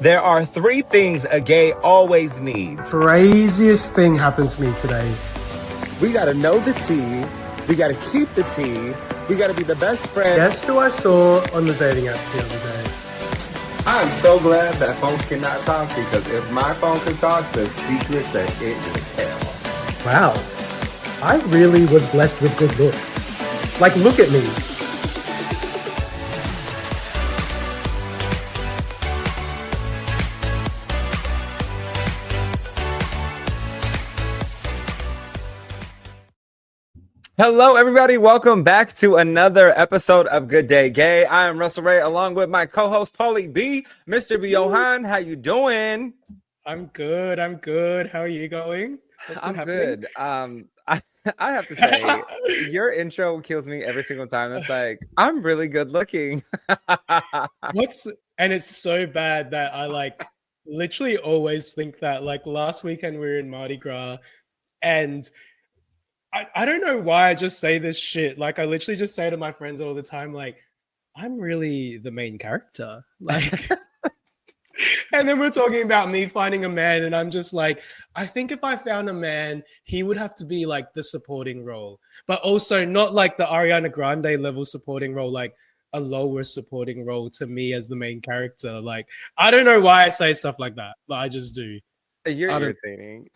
There are three things a gay always needs. Craziest thing happened to me today. We gotta know the tea. We gotta keep the tea. We gotta be the best friend. Guess who I saw on the dating app the other day? I'm so glad that phones cannot talk, because if my phone could talk, the secrets that it would tell. Wow. I really was blessed with good looks. Like, look at me. Hello, everybody. Welcome back to another episode of Good Day Gay. I am Russell Ray, along with my co-host, Paulie B. Mr. B. Johan, how you doing? I'm good. How are you going? I'm good. I have to say, your intro kills me every single time. It's like, I'm really good looking. And it's so bad that I literally always think that. Like last weekend we were in Mardi Gras, and I don't know why I just say this shit. Like I literally just say to my friends all the time, like, I'm really the main character. Like and then we're talking about me finding a man, and I'm just like, I think if I found a man, he would have to be like the supporting role, but also not like the Ariana Grande level supporting role, like a lower supporting role to me as the main character. Like, I don't know why I say stuff like that, but I just do. You're irritating.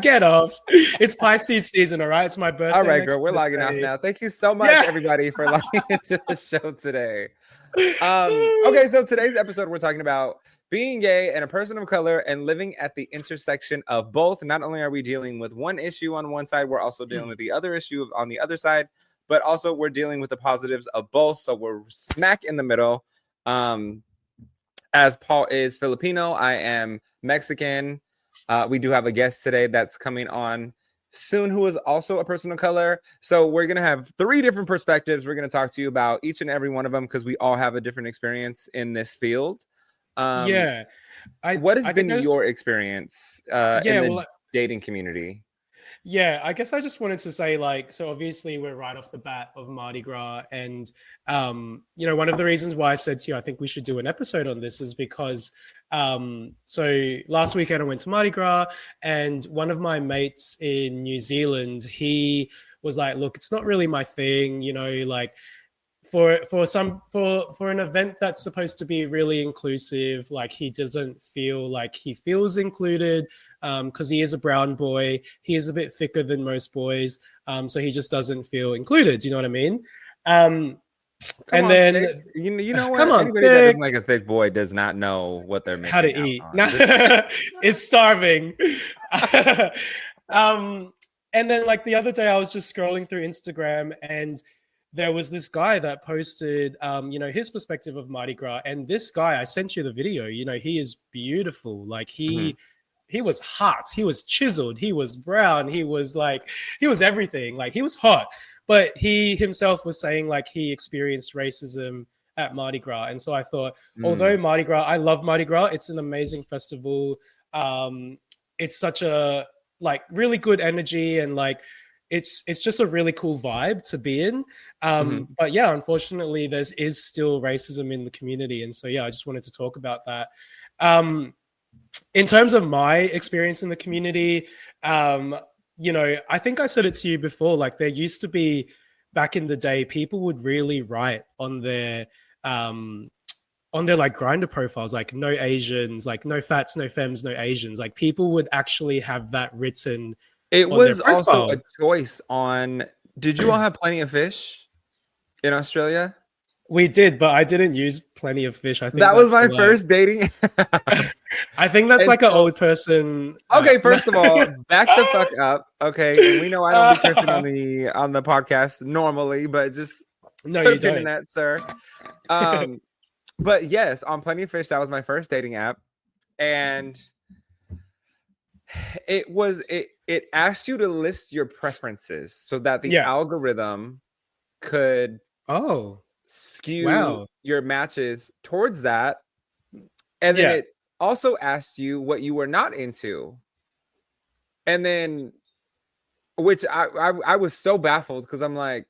Get off. It's Pisces season, all right? It's my birthday. All right, girl, we're logging off now. Thank you so much, everybody, for logging into the show today. Okay, so today's episode, we're talking about being gay and a person of color and living at the intersection of both. Not only are we dealing with one issue on one side, we're also dealing with the other issue on the other side, but also we're dealing with the positives of both. So we're smack in the middle. As Paul is Filipino, I am Mexican. We do have a guest today that's coming on soon who is also a person of color. So we're going to have three different perspectives. We're going to talk to you about each and every one of them because we all have a different experience in this field. What has been your experience in the dating community? Yeah, I guess I just wanted to say, like, so obviously we're right off the bat of Mardi Gras. And, one of the reasons why I said to you, I think we should do an episode on this is because, so last weekend I went to Mardi Gras, and one of my mates in New Zealand, he was like, look, it's not really my thing, like, for an event that's supposed to be really inclusive, like he doesn't feel like he feels included, because he is a brown boy. He is a bit thicker than most boys, so he just doesn't feel included. Do you know what I mean? You know what? Anybody that doesn't like a thick boy does not know what they're missing how to eat. Is starving. And then like the other day, I was just scrolling through Instagram, and there was this guy that posted, his perspective of Mardi Gras. And this guy, I sent you the video. He is beautiful. Like he was hot. He was chiseled. He was brown. He was everything. Like he was hot. But he himself was saying like he experienced racism at Mardi Gras. And so I thought, although Mardi Gras, I love Mardi Gras. It's an amazing festival. It's such a like really good energy, and like it's just a really cool vibe to be in. But yeah, unfortunately, there is still racism in the community. And so, yeah, I just wanted to talk about that. In terms of my experience in the community, I think I said it to you before, like there used to be back in the day, people would really write on their like Grindr profiles, like no Asians, like no fats, no femmes, no Asians. Like people would actually have that written. It was also a choice on, did you all have Plenty of Fish in Australia? We did, but I didn't use Plenty of Fish. I think that was my first dating. I think that's like an old person. Okay, first of all, back the fuck up. Okay, and we know I don't be cursing on the podcast normally, but just no, you don't. In that, sir. But yes, on Plenty of Fish, that was my first dating app, and it asked you to list your preferences so that the algorithm could skew your matches towards that. And then it also asked you what you were not into. And then, which I was so baffled because I'm like,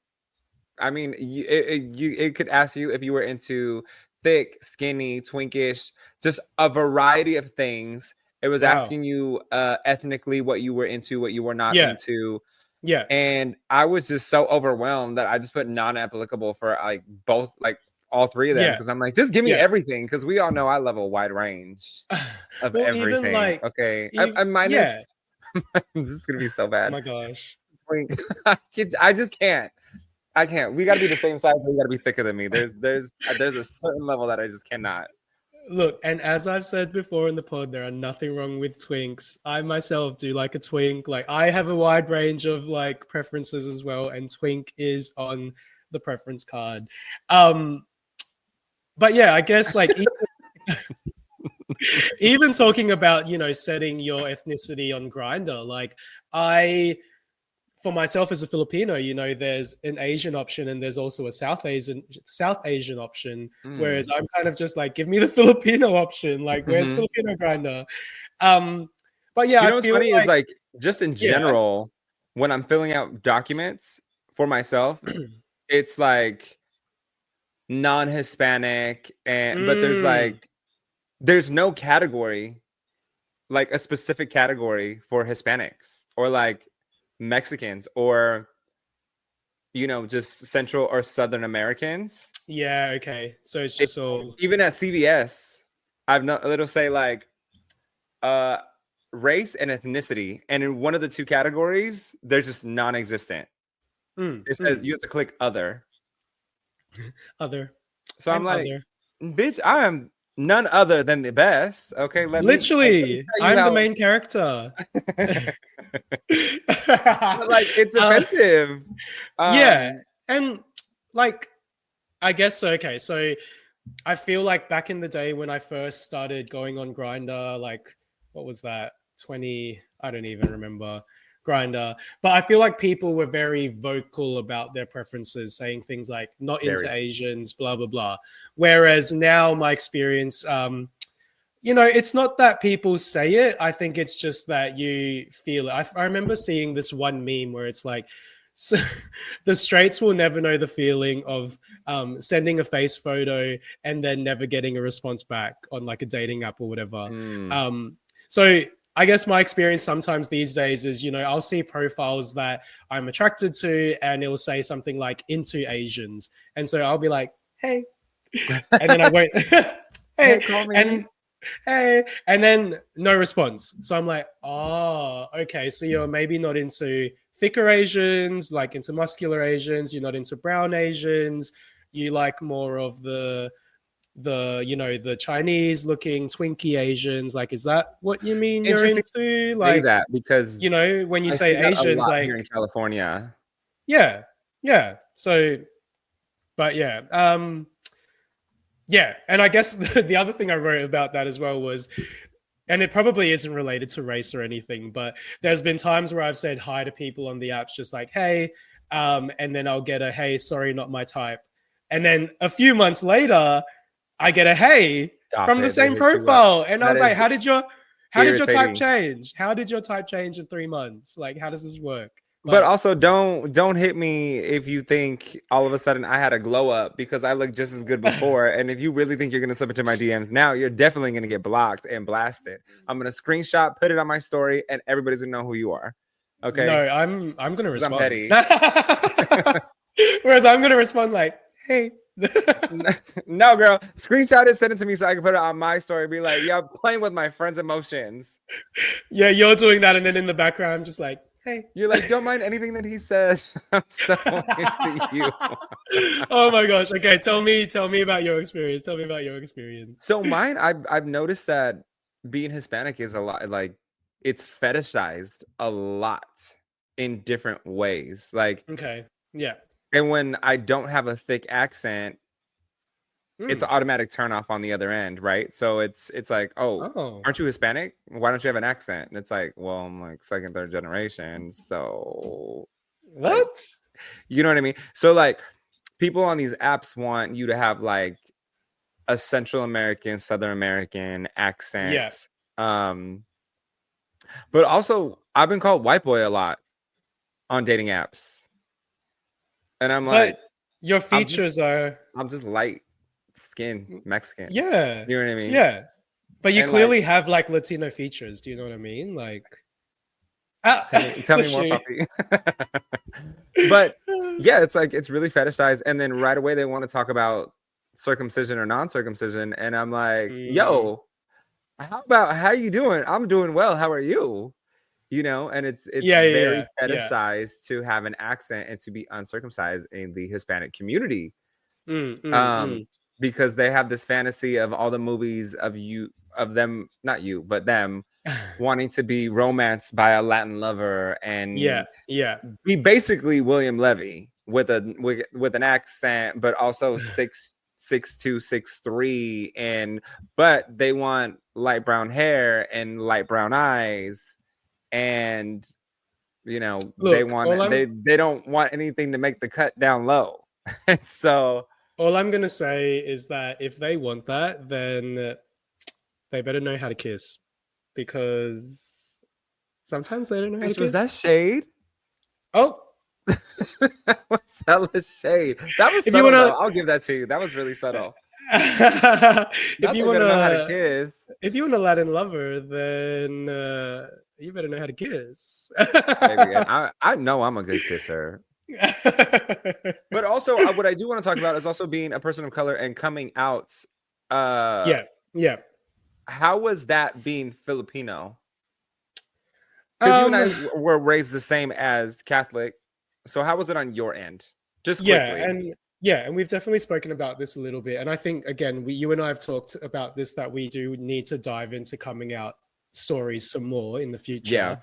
I mean, it could ask you if you were into thick, skinny, twinkish, just a variety of things. It was Wow. asking you ethnically what you were into, what you were not Yeah. into. Yeah. And I was just so overwhelmed that I just put non-applicable for like both, like all three of them, Yeah. because I'm like, just give me Yeah. everything, because we all know I love a wide range of Well, even everything. like, Okay, yeah. I minus. This is gonna be so Oh bad. my gosh. I just can't. I can't. We got to be the same size. We got to be thicker than me. There's a certain level that I just cannot. Look, and as I've said before in the pod, there are nothing wrong with twinks. I myself do like a twink. Like, I have a wide range of like preferences as well, and twink is on the preference card. But yeah, I guess like even talking about, you know, setting your ethnicity on Grindr, like for myself as a Filipino, you know, there's an Asian option and there's also a South Asian option. Whereas I'm kind of just like, give me the Filipino option. Like, where's Filipino Grindr? But yeah, you know I what's feel funny like, is like just in general, when I'm filling out documents for myself, it's like non-Hispanic, but there's no category, like a specific category for Hispanics or like Mexicans or, you know, just Central or Southern Americans. yeah, okay. So it's just all Even at CVS, it'll say like race and ethnicity, and in one of the two categories, they're just non-existent. It says you have to click other. So I'm like, bitch, I am none other than the best. Okay, literally, I'm the main character. But like, it's offensive. Yeah, and like, I guess okay. So I feel like back in the day when I first started going on Grindr, like what was that? 20? I don't even remember Grindr. But I feel like people were very vocal about their preferences, saying things like "not into Asians," blah blah blah. Whereas now, my experience, you know, it's not that people say it. I think it's just that you feel it. I remember seeing this one meme where it's like, so the straights will never know the feeling of sending a face photo and then never getting a response back on like a dating app or whatever. So I guess my experience sometimes these days is, you know, I'll see profiles that I'm attracted to and it will say something like into Asians. And so I'll be like, hey, and then I won't, hey, call me. And hey, and then no response. So I'm like, oh, okay. So you're maybe not into thicker Asians, like into muscular Asians. You're not into brown Asians. You like more of the you know, the Chinese looking Twinkie Asians. Like, is that what you mean you're into? Like that, because you know, when you I say Asians, like here in California. Yeah. So, but yeah. Yeah, and I guess the other thing I wrote about that as well was, and it probably isn't related to race or anything, but there's been times where I've said hi to people on the apps, just like, hey, and then I'll get a, hey, sorry, not my type. And then a few months later, I get a, hey, from the same profile. And I was like, how did your type change? How did your type change in 3 months? Like, how does this work? But also, don't hit me if you think all of a sudden I had a glow up, because I looked just as good before. And if you really think you're gonna slip into my DMs now, you're definitely gonna get blocked and blasted. I'm gonna screenshot, put it on my story, and everybody's gonna know who you are. Okay. No, I'm gonna respond. I'm petty. Whereas I'm gonna respond like, hey. No, girl, screenshot it, send it to me so I can put it on my story. Be like, yeah, I'm playing with my friends' emotions. Yeah, you're doing that, and then in the background, I'm just like, hey. You're like, don't mind anything that he says. I'm so into you. Oh my gosh. Okay, tell me about your experience. Tell me about your experience. So mine, I've noticed that being Hispanic is a lot, like, it's fetishized a lot in different ways. Like, okay, yeah. And when I don't have a thick accent, it's an automatic turn off on the other end, right? So it's like, oh, aren't you Hispanic? Why don't you have an accent? And it's like, well, I'm like second, third generation. So what? Like, you know what I mean? So like, people on these apps want you to have like a Central American, Southern American accent. Yeah. But also, I've been called white boy a lot on dating apps. And I'm like, your features I'm just light skin Mexican. Yeah. You know what I mean? Yeah. But you And, clearly like, have like Latino features. Do you know what I mean? Like, tell the me more, shoe. puppy. But yeah, it's like it's really fetishized, and then right away they want to talk about circumcision or non-circumcision, and I'm like, Mm, yo, how you doing? I'm doing well. How are you? You know, and it's yeah, yeah, very yeah, yeah. fetishized to have an accent and to be uncircumcised in the Hispanic community. Mm, mm, Um, mm. because they have this fantasy of all the movies of them, not you, but them wanting to be romanced by a Latin lover Yeah, and yeah. be basically William Levy with an accent, but also 6'2", 6'3", and but they want light brown hair and light brown eyes, and you know Look, they don't want anything to make the cut down low. And so all I'm gonna say is that if they want that, then they better know how to kiss, because sometimes they don't know how to bitch, was that kiss. shade? Oh, That was hella shade. That was if you subtle though. wanna, I'll give that to you. That was really subtle. if Not you they better know how to wanna, kiss. if you want a Latin lover, then you better know how to kiss. Baby, and I know I'm a good kisser. But also, what I do want to talk about is also being a person of color and coming out. Yeah, yeah. How was that being Filipino? Because you and I were raised the same as Catholic. So how was it on your end? Just quickly. And we've definitely spoken about this a little bit. And I think, again, you and I have talked about this, that we do need to dive into coming out stories some more in the future. Yeah.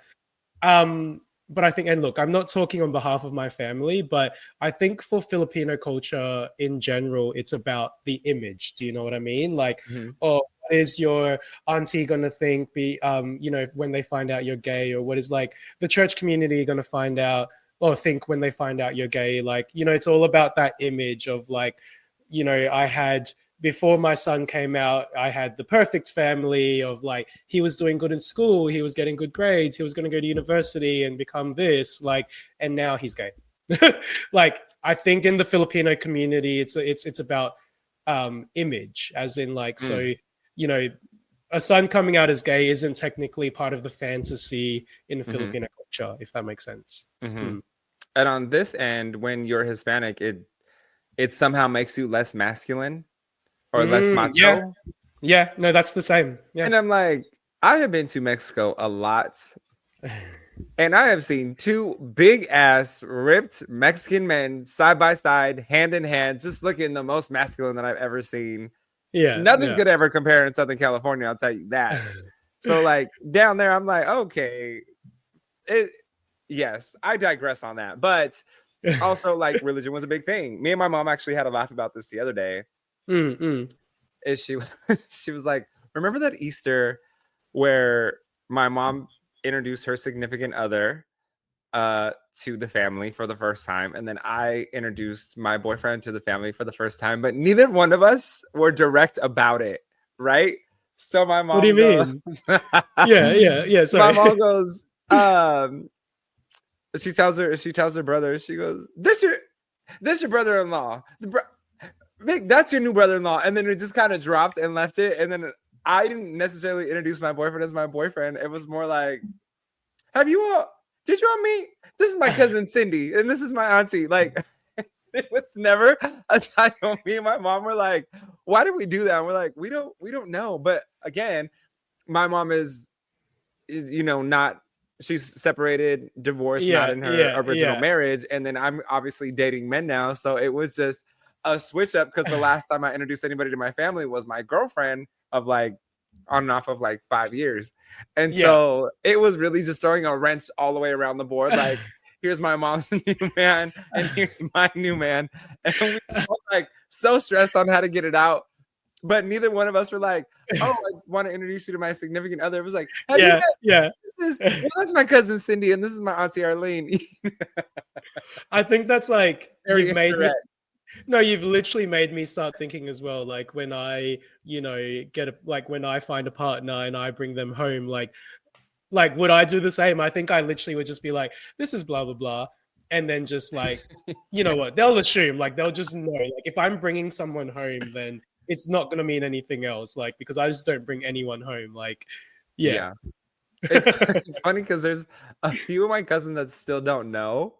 But I think, and look, I'm not talking on behalf of my family, but I think for Filipino culture in general, it's about the image. Do you know what I mean? Like, oh, what is your auntie gonna think? When they find out you're gay, or what is like the church community gonna find out or think when they find out you're gay? Like, it's all about that image of like, I had. Before my son came out, I had the perfect family of like, he was doing good in school, he was getting good grades, he was going to go to university and become this, like, and now he's gay. Like, I think in the Filipino community, it's about image, as in like, so, a son coming out as gay isn't technically part of the fantasy in the Filipino culture, if that makes sense. And on this end, when you're Hispanic, it somehow makes you less masculine. Or less macho. Yeah, no, that's the same. Yeah. And I'm like, I have been to Mexico a lot. And I have seen two big ass ripped Mexican men side by side, hand in hand, just looking the most masculine that I've ever seen. Yeah. Nothing could ever compare in Southern California, I'll tell you that. So like down there, I'm like, okay. Yes, I digress on that. But also like religion was a big thing. Me and my mom actually had a laugh about this the other day. Is she was like, remember that Easter where my mom introduced her significant other to the family for the first time, and then I introduced my boyfriend to the family for the first time, but neither one of us were direct about it, right? So my mom, what do you mean? Yeah. Sorry. My mom goes, she tells her brother, she goes, this your brother-in-law. Vic, that's your new brother-in-law. And then it just kind of dropped and left it. And then I didn't necessarily introduce my boyfriend as my boyfriend. It was more like, did you all meet? This is my cousin Cindy, and this is my auntie. Like, it was never a time when me and my mom were like, why did we do that? And we're like, we don't know. But again, my mom is, not, she's separated, divorced, not in her original marriage. And then I'm obviously dating men now. So it was just a switch up, because the last time I introduced anybody to my family was my girlfriend of like on and off of like 5 years. And so it was really just throwing a wrench all the way around the board. Like, here's my mom's new man and here's my new man. And we were like so stressed on how to get it out. But neither one of us were like, oh, I want to introduce you to my significant other. It was like, that's my cousin Cindy, and this is my auntie Arlene. I think that's like, Very you've literally made me start thinking as well. Like when I, when I find a partner and I bring them home, like would I do the same? I think I literally would just be like, this is blah, blah, blah. And then just like, you know what, they'll assume, like they'll just know. Like if I'm bringing someone home, then it's not gonna mean anything else. Like, because I just don't bring anyone home. Like, yeah. It's funny because there's a few of my cousins that still don't know.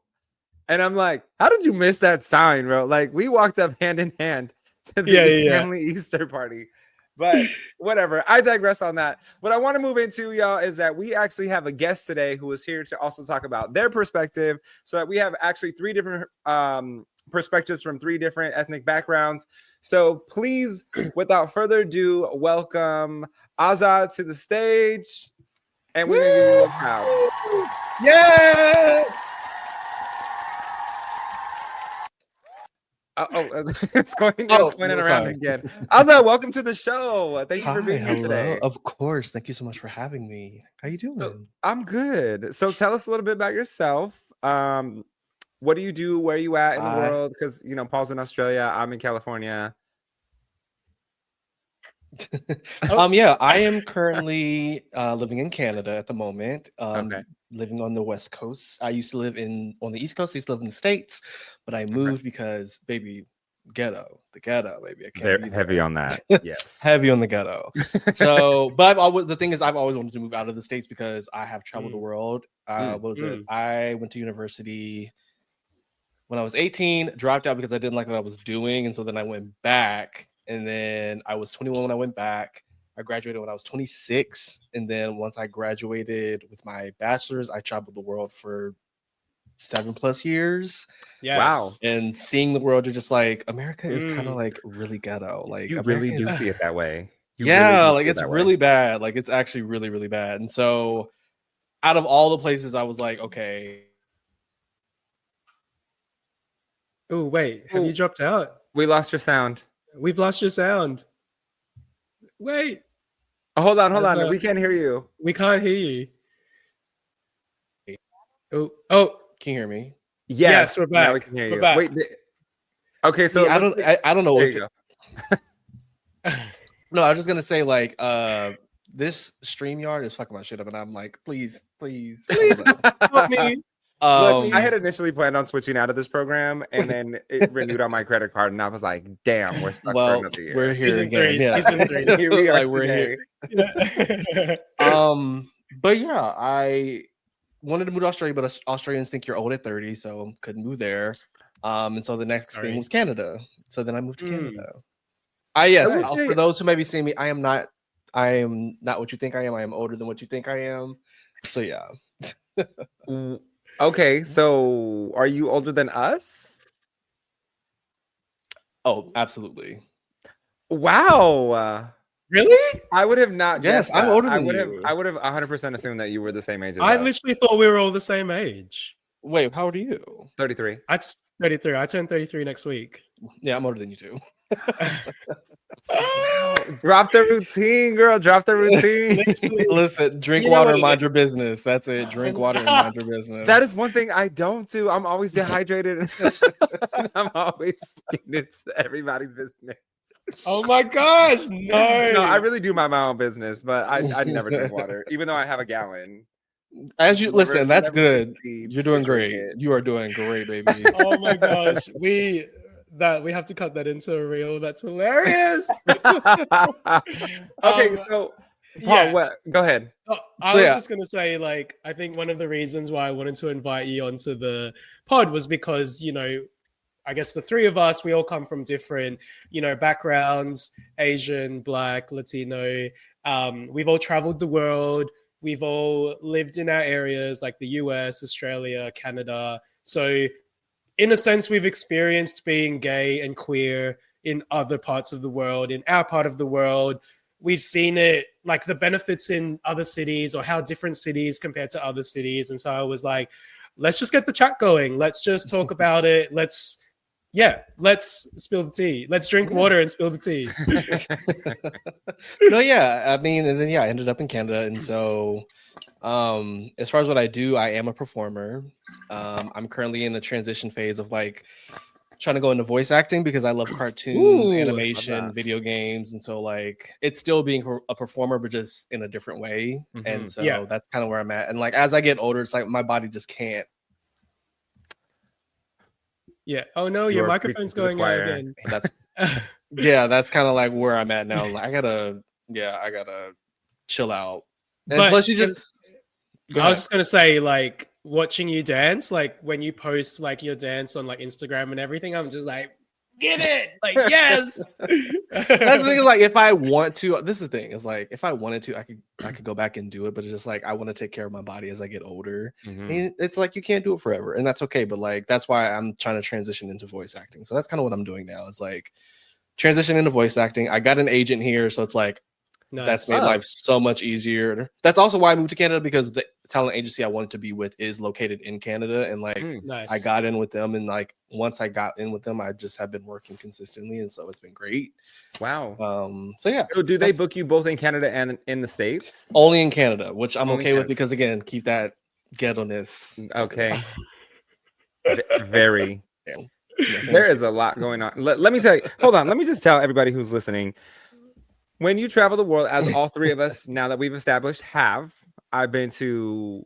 And I'm like, how did you miss that sign, bro? Like, we walked up hand in hand to the family Easter party. But whatever. I digress on that. What I want to move into, y'all, is that we actually have a guest today who is here to also talk about their perspective. So that we have actually 3 different perspectives from 3 different ethnic backgrounds. So please, without further ado, welcome Azad to the stage. And we're going to give you a crowd. Yes. It's going around again. Azad, welcome to the show. Thank you for being here today. Of course. Thank you so much for having me. How you doing? So, I'm good. So tell us a little bit about yourself. What do you do? Where are you at in the world? Because, you know, Paul's in Australia. I'm in California. Yeah, I am currently living in Canada at the moment. Living on the West Coast. I used to live on the East Coast. I used to live in the States, but I moved because, baby, the ghetto, baby. I can't. They're heavy on that. Yes, heavy on the ghetto. So, but the thing is, I've always wanted to move out of the States because I have traveled the world. I went to university when I was 18, dropped out because I didn't like what I was doing, and so then I went back. And then I was 21 when I went back. I graduated when I was 26. And then once I graduated with my bachelor's, I traveled the world for 7+ years. Yes. Wow. And seeing the world, you're just like, America is kind of like really ghetto. Like, you really do see it that way. Like it's really bad. Like it's actually really, really bad. And so out of all the places, I was like, okay. Oh, wait. Have you dropped out? We lost your sound. We've lost your sound. Wait. Oh, hold on. We can't hear you. We can't hear you. Oh. Can you hear me? Yes, we're back. Now we can hear you. Back. Wait. Okay, so I don't know. There you go. No, I was just gonna say like this StreamYard is fucking my shit up, and I'm like, please. Help me. Look, I had initially planned on switching out of this program, and then it renewed on my credit card, and I was like, "Damn, we're stuck for another year." We're here Season again. 3. Season 3. Here we are like, we're today. here. But yeah, I wanted to move to Australia, but Australians think you're old at 30, so couldn't move there. And so the next thing was Canada. So then I moved to Canada. For those who may be seeing me, I am not what you think I am. I am older than what you think I am. So yeah. Okay, so are you older than us? Oh, absolutely. Wow. Really? I would have not guessed. I'm older than you. I would have 100% assumed that you were the same age as I us. literally thought we were all the same age. Wait, how old are you? 33. That's 33. I turn 33 next week. Yeah, I'm older than you too. Drop the routine, girl. Drop the routine. Listen, drink water and mind your business. That's it. Drink water and mind your business. That is one thing I don't do. I'm always dehydrated. I'm always getting into everybody's business. Oh my gosh, no. No, I really do mind my own business, but I never drink water, even though I have a gallon. As you listen, that's good. You're doing great. You are doing great, baby. Oh my gosh, we have to cut that into a reel. That's hilarious. Okay, so Paul, what? Go ahead. I was just gonna say, like, I think one of the reasons why I wanted to invite you onto the pod was because, you know, I guess the 3 of us, we all come from different, you know, backgrounds: Asian, Black, Latino. We've all traveled the world. We've all lived in our areas like the US, Australia, Canada. So in a sense, we've experienced being gay and queer in other parts of the world, in our part of the world. We've seen it, like the benefits in other cities or how different cities compare to other cities. And so I was like, let's just get the chat going. Let's just talk about it. Let's spill the tea. Let's drink water and spill the tea. No, yeah. I mean, and then I ended up in Canada. And so as far as what I do, I am a performer. I'm currently in the transition phase of like trying to go into voice acting because I love cartoons, animation, video games. And so like it's still being a performer, but just in a different way. Mm-hmm. And so that's kind of where I'm at. And like as I get older, it's like my body just can't. Yeah. Oh no, your microphone's going out again. That's yeah, that's kind of like where I'm at now. Like, I gotta chill out. And But plus, you just. Go I was ahead. just gonna say, like, watching you dance, like when you post like your dance on like Instagram and everything, I'm just like, get it, like, yes. That's the thing, is like, if I want to, this is the thing, is like, if I wanted to, I could go back and do it, but it's just like, I want to take care of my body as I get older. And it's like, you can't do it forever, and that's okay. But like, that's why I'm trying to transition into voice acting. So that's kind of what I'm doing now, is like transition into voice acting. I got an agent here, so it's like, that's made life so much easier. That's also why I moved to Canada, because the talent agency I wanted to be with is located in Canada, and like I got in with them, and like once I got in with them, I just have been working consistently, and so it's been great. Wow. So yeah. So do they book you both in Canada and in the States? Only in Canada, which I'm Only okay with, because again, keep that ghetto-ness. Okay. Very. Yeah, There is a lot going on. Let me tell you. Hold on. Let me just tell everybody who's listening. When you travel the world, as all three of us, now that we've established, I've been to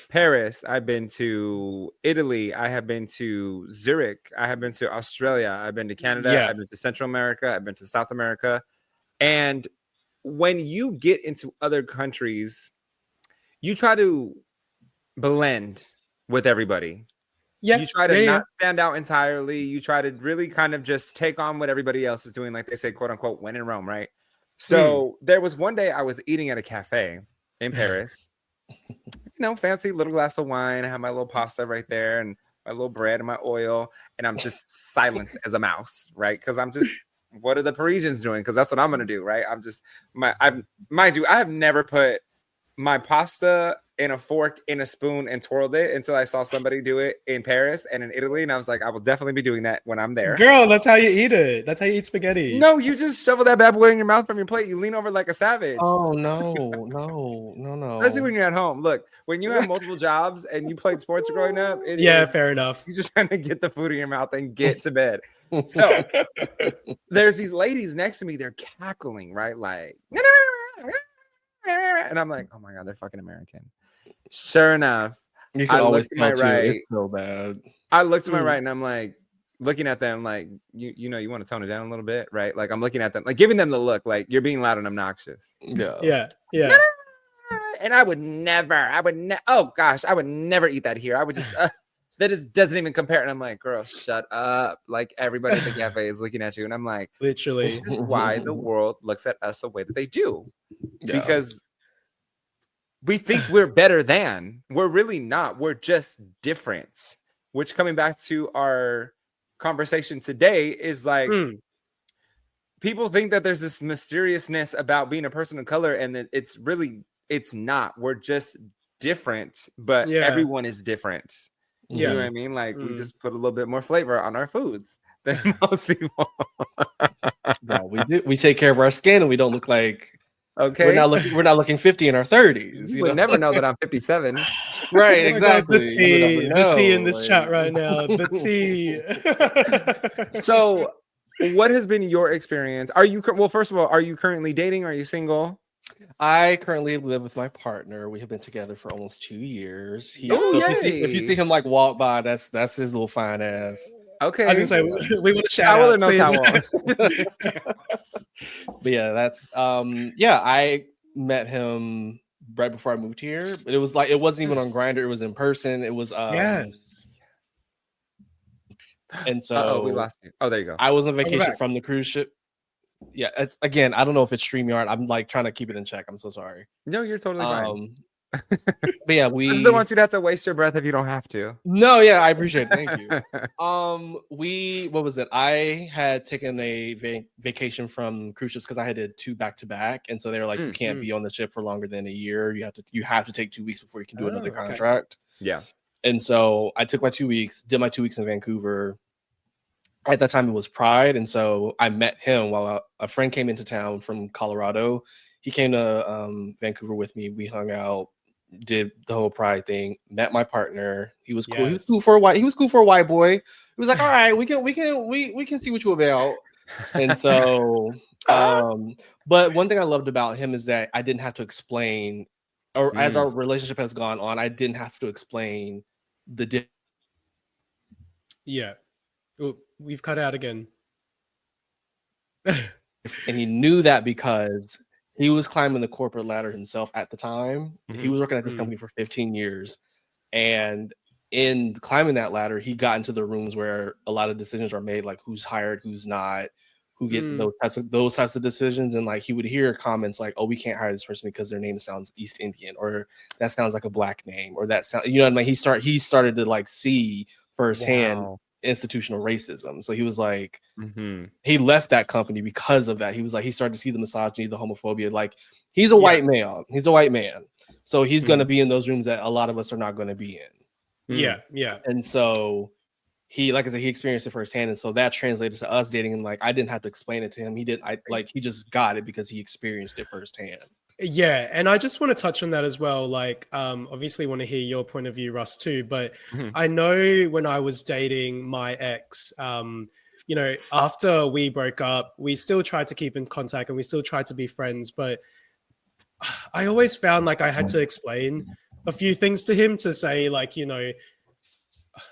Paris, I've been to Italy, I have been to Zurich, I have been to Australia, I've been to Canada, I've been to Central America, I've been to South America. And when you get into other countries, you try to blend with everybody. Yeah, you try to not stand out entirely. You try to really kind of just take on what everybody else is doing, like they say, quote unquote, when in Rome, right? So there was one day I was eating at a cafe in Paris, fancy little glass of wine. I have my little pasta right there and my little bread and my oil, and I'm just silent as a mouse, right? Because I'm just, what are the Parisians doing? Because that's what I'm gonna do, right? Mind you, I have never put my pasta in a fork in a spoon and twirled it until I saw somebody do it in Paris and in Italy, and I was like, I will definitely be doing that when I'm there. Girl, that's how you eat it. That's how you eat spaghetti. No, you just shovel that bad boy in your mouth from your plate. You lean over like a savage. Oh no. Especially when you're at home. Look, when you have multiple jobs and you played sports growing up, fair enough. You're just trying to get the food in your mouth and get to bed. So there's these ladies next to me. They're cackling, right? Like, and I'm like, oh my God, they're fucking American. Sure enough, you can always tell too. Right. It's so bad. I look to my right and I'm like, looking at them like, you want to tone it down a little bit, right? Like I'm looking at them, like giving them the look, like you're being loud and obnoxious. Yeah. And I would never eat that here. I would just, that just doesn't even compare. And I'm like, girl, shut up. Like everybody at the cafe is looking at you. And I'm like, literally, this is why the world looks at us the way that they do. Yeah. Because we think we're better than. We're really not. We're just different. Which, coming back to our conversation today, is like people think that there's this mysteriousness about being a person of color, and that it's not. We're just different, but everyone is different. You know what I mean? Like we just put a little bit more flavor on our foods than most people. Yeah, we do. We take care of our skin, and we don't look like. Okay, we're not looking 50 in our 30s. You would never know that I'm 57. Right, exactly. The tea in this chat right now. The tea. So, what has been your experience? First of all, are you currently dating? Are you single? I currently live with my partner. We have been together for almost 2 years. If you see him like walk by, that's his little fine ass. Okay. I was gonna say we want to shout towel out. Or no towel? But yeah, that's I met him right before I moved here. But it was like, it wasn't even on Grindr, it was in person. It was yes. And so we lost you. Oh, there you go. I was on vacation from the cruise ship. Yeah, it's again, I don't know if it's StreamYard. I'm like trying to keep it in check. I'm so sorry. No, you're totally fine. But yeah, I just don't want you to have to waste your breath if you don't have to. No, yeah, I appreciate it. Thank you. What was it? I had taken a vacation from cruise ships because I had did 2 back-to-back, and so they were like, you can't be on the ship for longer than a year. You have to take 2 weeks before you can do another contract. Yeah. And so I took my 2 weeks, did my 2 weeks in Vancouver. At that time, it was Pride, and so I met him while a friend came into town from Colorado. He came to Vancouver with me. We hung out, did the whole Pride thing. Met my partner. He was cool. Yes. He was cool for a white boy. He was like, "All right, we can see what you about." And so, but one thing I loved about him is that I didn't have to explain, or as our relationship has gone on, I didn't have to explain the. Yeah. Oh, we've cut out again. And he knew that because he was climbing the corporate ladder himself at the time. He was working at this company for 15 years. And in climbing that ladder, he got into the rooms where a lot of decisions are made, like who's hired, who's not, who get those types of decisions. And like he would hear comments like, oh, we can't hire this person because their name sounds East Indian, or that sounds like a black name, or that sound, you know what I mean? He started to like see firsthand institutional racism. So he was like, he left that company because of that. He was like, he started to see the misogyny, the homophobia. Like he's a white male. He's a white man. So he's going to be in those rooms that a lot of us are not going to be in. Yeah. And so he, like I said, he experienced it firsthand. And so that translated to us dating. And like, I didn't have to explain it to him. He just got it because he experienced it firsthand. Yeah. And I just want to touch on that as well. Like, obviously want to hear your point of view, Russ, too. But I know when I was dating my ex, you know, after we broke up, we still tried to keep in contact and we still tried to be friends. But I always found like I had to explain a few things to him, to say like, you know,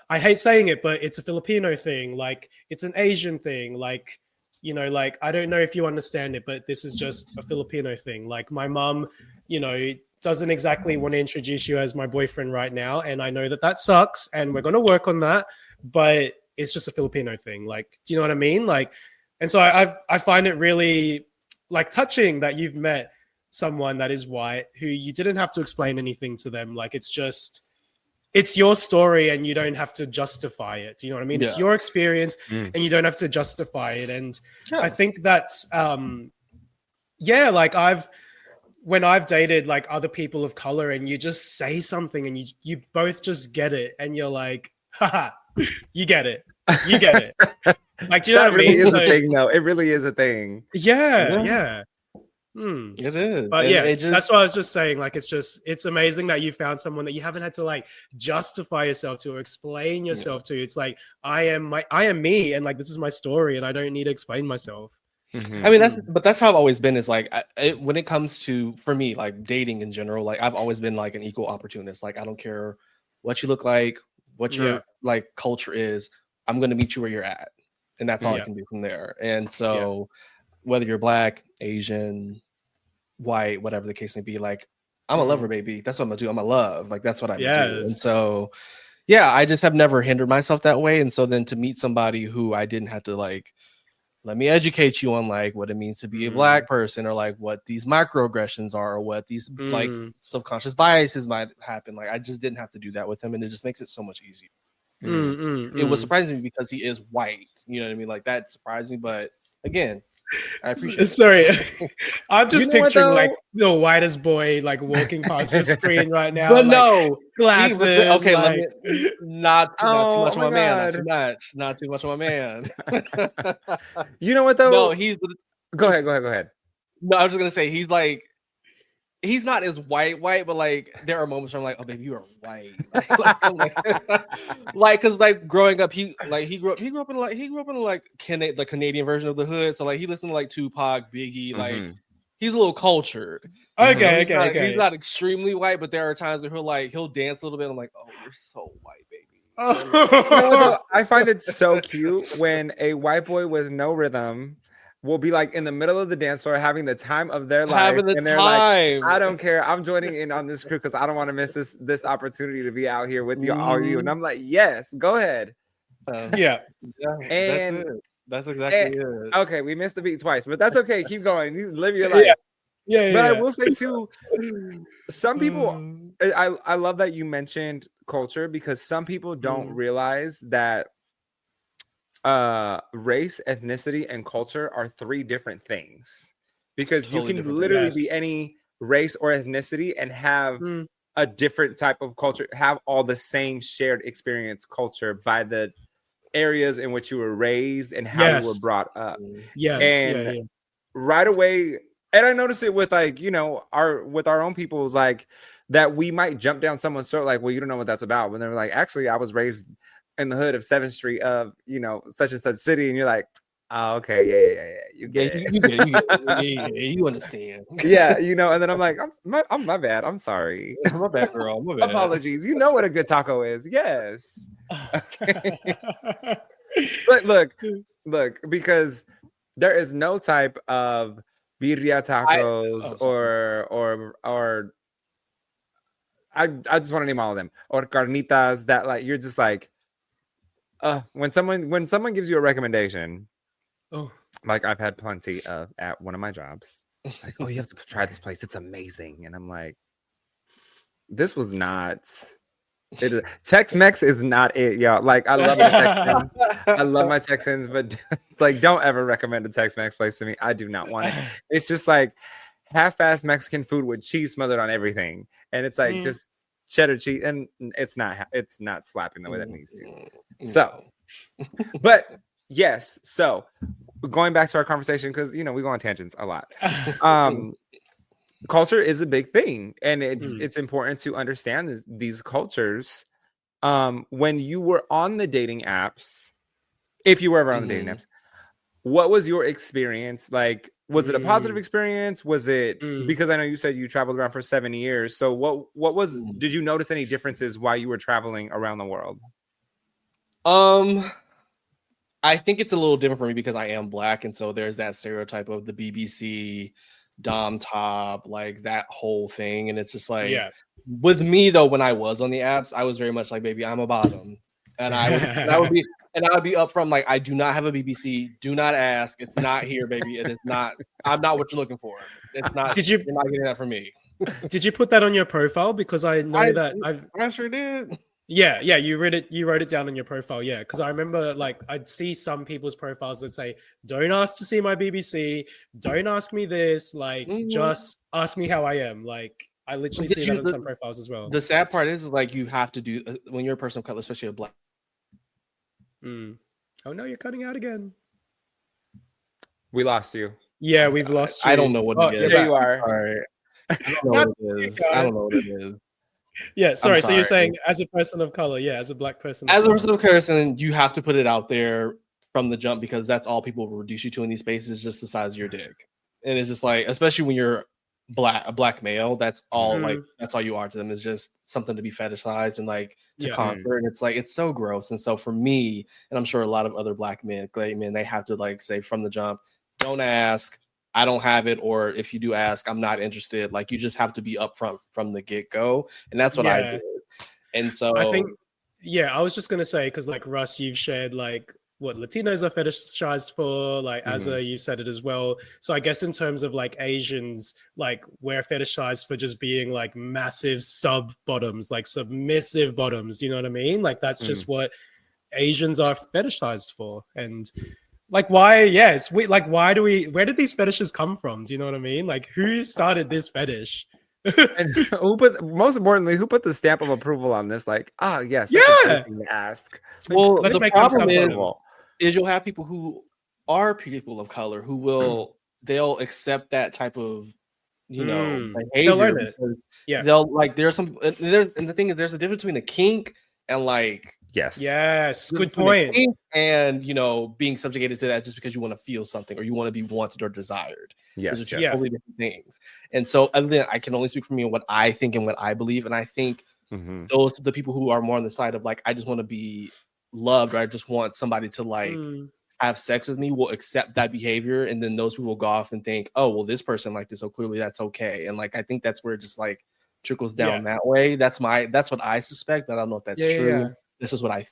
I hate saying it, but it's a Filipino thing. Like it's an Asian thing. Like, you know, like, I don't know if you understand it, but this is just a Filipino thing. Like my mom, you know, doesn't exactly want to introduce you as my boyfriend right now. And I know that that sucks and we're going to work on that, but it's just a Filipino thing. Like, do you know what I mean? Like, and so I find it really like touching that you've met someone that is white who you didn't have to explain anything to them. Like, it's just, it's your story and you don't have to justify it. Do you know what I mean? Yeah. It's your experience and you don't have to justify it. And I think that's, like when I've dated like other people of color and you just say something and you both just get it and you're like, haha, you get it. You get it. Like, do you know what I mean? It really is a thing though. It really is a thing. Yeah. It is. But that's what I was just saying. Like, it's amazing that you found someone that you haven't had to like justify yourself to or explain yourself to. It's like, I am me, and like, this is my story and I don't need to explain myself. I mean, that's how I've always been, is like, when it comes to, for me, like dating in general, like I've always been like an equal opportunist. Like, I don't care what you look like, what your like culture is, I'm going to meet you where you're at. And that's all I can do from there. And so whether you're black, Asian, white, whatever the case may be, like, I'm a lover, baby. That's what I'm gonna do. I'm a love. Like, that's what I do. And so, I just have never hindered myself that way. And so then to meet somebody who I didn't have to like, let me educate you on like what it means to be a black person, or like what these microaggressions are, or what these like subconscious biases might happen. Like, I just didn't have to do that with him, and it just makes it so much easier. It was surprising to me because he is white. You know what I mean? Like, that surprised me, but again, I appreciate it. Sorry, I'm just picturing like the whitest boy like walking past your screen right now. But like, no glasses. Okay, like... not too much on my man. Not too much on my man. You know what though? No, Go ahead. No, I was just gonna say he's not as white, but like there are moments where I'm like, oh baby, you are white. Like, cause like growing up, he grew up in like the Canadian version of the hood. So like he listened to like Tupac, Biggie, like he's a little cultured. Okay. He's not extremely white, but there are times where he'll dance a little bit. I'm like, oh, you're so white, baby. I find it so cute when a white boy with no rhythm will be like in the middle of the dance floor having the time of their life, and they're like, I don't care, I'm joining in on this crew because I don't want to miss this opportunity to be out here with you, all you. And I'm like, yes, go ahead. And that's exactly it. Okay, we missed the beat twice, but that's okay. Keep going. You live your life. But I will say too, some people, I love that you mentioned culture, because some people don't realize that race, ethnicity, and culture are three different things, because totally you can literally be any race or ethnicity and have a different type of culture, have all the same shared experience culture by the areas in which you were raised and how you were brought up. Right away, and I notice it with like, you know, our own people, like that we might jump down someone's throat like, well, you don't know what that's about, when they're like, actually, I was raised in the hood of 7th Street of, you know, such and such city, and you're like, oh, okay, you get it. You understand. You know, and then I'm like, I'm my bad. I'm sorry. My bad, girl. My bad. Apologies. You know what a good taco is. Yes. Okay. But look, because there is no type of birria tacos oh, or I just want to name all of them, or carnitas, that like you're just like when someone gives you a recommendation, Oh, like I've had plenty of at one of my jobs. It's like, oh, you have to try this place, it's amazing. And I'm like, this was not it is. Tex-Mex is not it, y'all. Like, I love my Texans. I love my Texans, but like, don't ever recommend a Tex-Mex place to me. I do not want it. It's just like half-assed Mexican food with cheese smothered on everything, and it's like just cheddar cheese, and it's not slapping the way that needs to. So, but yes. So, going back to our conversation, because we go on tangents a lot. Culture is a big thing, and it's important to understand these cultures. When you were on the dating apps, if you were ever on the dating apps, what was your experience like? Was it a positive experience? Was it because I know you said you traveled around for 7 years, so what was did you notice any differences while you were traveling around the world? I think it's a little different for me because I am Black, and so there's that stereotype of the BBC Dom top, like that whole thing. And it's just like, with me though, when I was on the apps, I was very much like, baby, I'm a bottom. And I would be upfront, like, I do not have a BBC. Do not ask. It's not here, baby. It is not. I'm not what you're looking for. It's not. You're not getting that from me. Did you put that on your profile? Because I know that I sure did. Yeah, you wrote it down on your profile. Yeah, because I remember like I'd see some people's profiles that say, "Don't ask to see my BBC. Don't ask me this. Like, just ask me how I am." Like, I literally see that on some profiles as well. The sad part is like you have to do when you're a person of color, especially a Black. Oh no, you're cutting out again. We lost you. Yeah, we've lost you. I don't know what it is. There you are. All right. I don't know what it is. I don't know what it is. Yeah, sorry. So you're saying as a person of color, as a Black person. As a person of color, you have to put it out there from the jump because that's all people will reduce you to in these spaces, just the size of your dick. And it's just like, especially when you're a black male, that's all that's all you are to them, is just something to be fetishized and like to conquer. And it's like, it's so gross. And so for me, and I'm sure a lot of other Black men, gay men, they have to like say from the jump, don't ask. I don't have it, or if you do ask, I'm not interested. Like, you just have to be upfront from the get-go, and that's what I did. And so I think, I was just gonna say, because like Russ, you've shared like what Latinos are fetishized for, like Azza, you said it as well. So I guess in terms of like Asians, like we're fetishized for just being like massive sub bottoms, like submissive bottoms. Do you know what I mean? Like that's just what Asians are fetishized for, and. Like why? Yes, why do we? Where did these fetishes come from? Do you know what I mean? Like who started this fetish? And most importantly, who put the stamp of approval on this? Like, yes, that's a thing to ask. Well, the problem is you'll have people who are people of color who will they'll accept that type of behavior. They'll learn it. They'll like and the thing is there's a difference between a kink and like. Yes. Good point. And being subjugated to that just because you want to feel something or you want to be wanted or desired. Yes. It's totally different things. And so other than I can only speak for me and what I think and what I believe. And I think those are the people who are more on the side of like, I just want to be loved, or I just want somebody to like have sex with me, will accept that behavior. And then those people will go off and think, oh, well, this person like this, so clearly that's okay. And like, I think that's where it just like trickles down that way. That's what I suspect, but I don't know if that's true. Yeah. This is what I.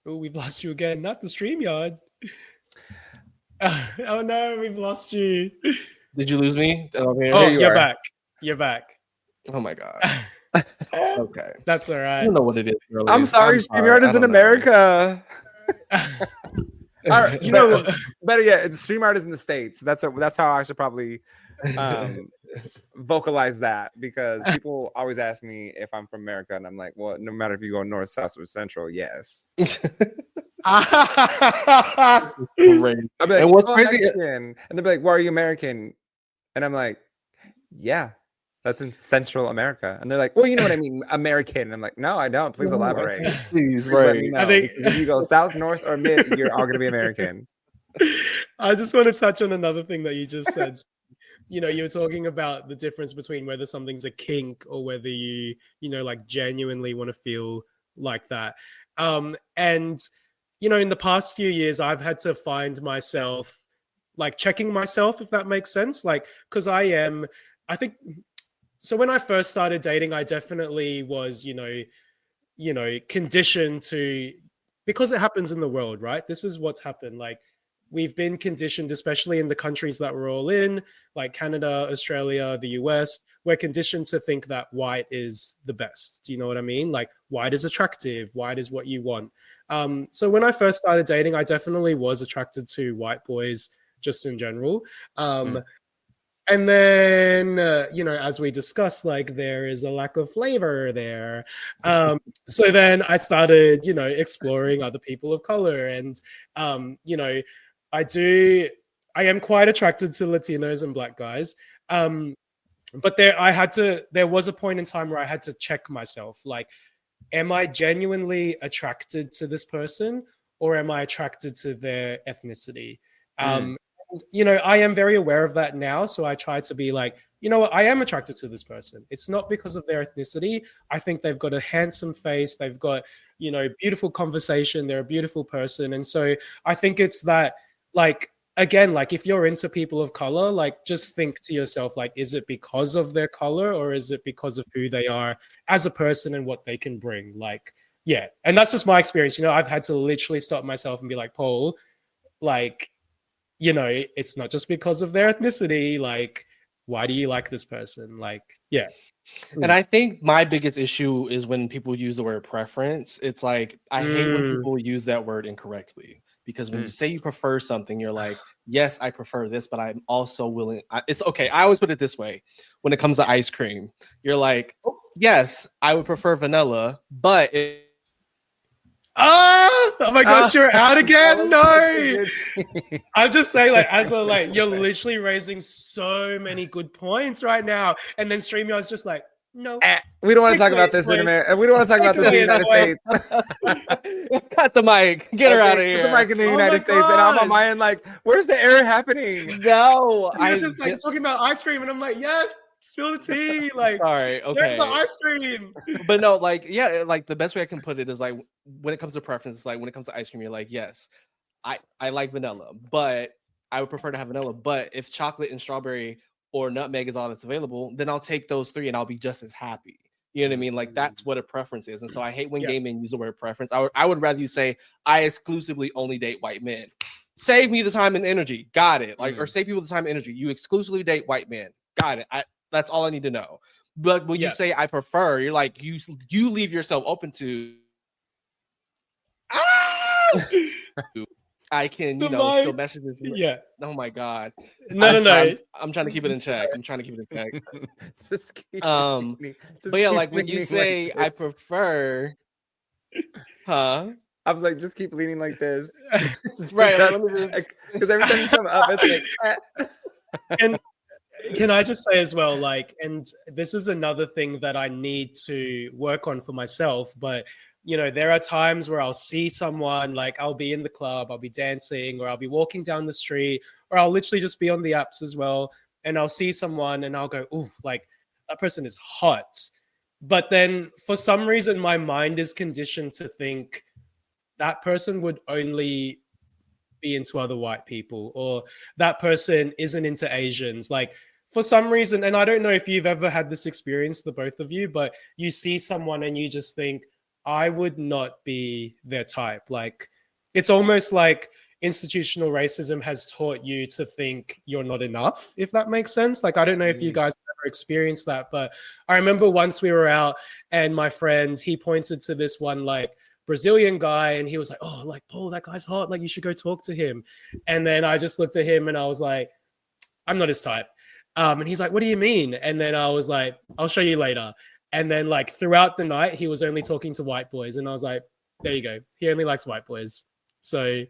Oh, we've lost you again. Not the StreamYard. Oh no, we've lost you. Did you lose me? Oh, you're back. You're back. Oh my god. Okay, that's all right. I don't know what it is. Really. I'm sorry, StreamYard is in America. All right, better yet, StreamYard is in the States. That's how I should probably vocalize that, because people always ask me if I'm from America, and I'm like, well, no matter if you go north, south, or central, yes. I'll be like, and what's crazy? And they'll be like, well, are you American? And I'm like, yeah, that's in Central America. And they're like, well, you know what I mean, American. And I'm like, no, I don't. Please elaborate. Please let me know. I think if you go south, north, or mid, you're all gonna be American. I just want to touch on another thing that you just said. You were talking about the difference between whether something's a kink or whether you like genuinely want to feel like that. And in the past few years, I've had to find myself like checking myself, if that makes sense. Like, because I think, so when I first started dating, I definitely was, conditioned to, because it happens in the world, right? This is what's happened. Like, we've been conditioned, especially in the countries that we're all in, like Canada, Australia, the US, we're conditioned to think that white is the best. Do you know what I mean? Like, white is attractive, white is what you want. So when I first started dating, I definitely was attracted to white boys just in general. And then, as we discussed, like there is a lack of flavor there. So then I started, exploring other people of color. And, I am quite attracted to Latinos and Black guys. But there was a point in time where I had to check myself. Like, am I genuinely attracted to this person, or am I attracted to their ethnicity? I am very aware of that now. So I try to be like, you know what, I am attracted to this person. It's not because of their ethnicity. I think they've got a handsome face. They've got, beautiful conversation. They're a beautiful person. And so I think it's that, like, again, like if you're into people of color, like just think to yourself, like, is it because of their color, or is it because of who they are as a person and what they can bring? Like, yeah. And that's just my experience. I've had to literally stop myself and be like, Paul, like, it's not just because of their ethnicity. Like, why do you like this person? Like, yeah. And I think my biggest issue is when people use the word preference. It's like, I hate when people use that word incorrectly, because when you say you prefer something, you're like, yes, I prefer this, but I'm also willing. It's okay. I always put it this way. When it comes to ice cream, you're like, yes, I would prefer vanilla, but oh my gosh, you're out again. No, I'm just saying, like, you're literally raising so many good points right now. And then StreamYard's just like, no. We don't want to talk about this in America. We don't want to talk about this in the United States. Cut the mic. Get her out of here. Cut the mic in the United States. And I'm on my end like, where's the error happening? No. You're just like talking about ice cream. And I'm like, yes, spill the tea. Like, sorry, okay. The ice cream. But no, like, yeah, like the best way I can put it is like, when it comes to preference, it's like when it comes to ice cream, you're like, yes, I like vanilla, but I would prefer to have vanilla. But if chocolate and strawberry or nutmeg is all that's available, then I'll take those three and I'll be just as happy. You know what I mean? Like, that's what a preference is. And so I hate when gay men use the word preference. I would rather you say, I exclusively only date white men. Save me the time and energy. Got it. Like, or save people the time and energy. You exclusively date white men. Got it. That's all I need to know. But when you say I prefer, you're like, you leave yourself open to I can, still message this. Yeah. Oh my God. No. I'm trying to keep it in check. Just keep but yeah, like when you say I prefer, I was like, just keep leaning like this. Right. Because every time you come up, it's like and can I just say as well, like, and this is another thing that I need to work on for myself, but there are times where I'll see someone, like I'll be in the club, I'll be dancing, or I'll be walking down the street, or I'll literally just be on the apps as well. And I'll see someone and I'll go, ooh, like that person is hot. But then for some reason, my mind is conditioned to think that person would only be into other white people, or that person isn't into Asians. Like, for some reason, and I don't know if you've ever had this experience, the both of you, but you see someone and you just think, I would not be their type. Like, it's almost like institutional racism has taught you to think you're not enough, if that makes sense. Like, I don't know if you guys have ever experienced that, but I remember once we were out and my friend, he pointed to this one, like, Brazilian guy, and he was like, oh, like, Paul, that guy's hot. Like, you should go talk to him. And then I just looked at him and I was like, I'm not his type. And he's like, what do you mean? And then I was like, I'll show you later. And then, like, throughout the night, he was only talking to white boys. And I was like, there you go. He only likes white boys. So,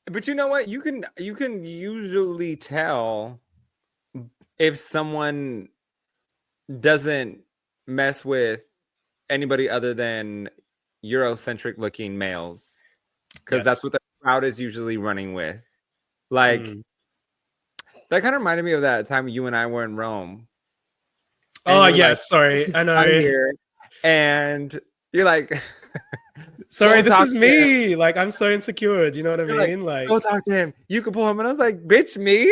but you know what? You can usually tell if someone doesn't mess with anybody other than Eurocentric looking males, because that's what the crowd is usually running with. Like, that kind of reminded me of that time you and I were in Rome. Oh yes, sorry, I know. Here. And you're like, Sorry, Don't this talk is to me. Like, I'm so insecure. Do you know what I You're like, mean? Like, go talk to him. You can pull him. And I was like, bitch, me?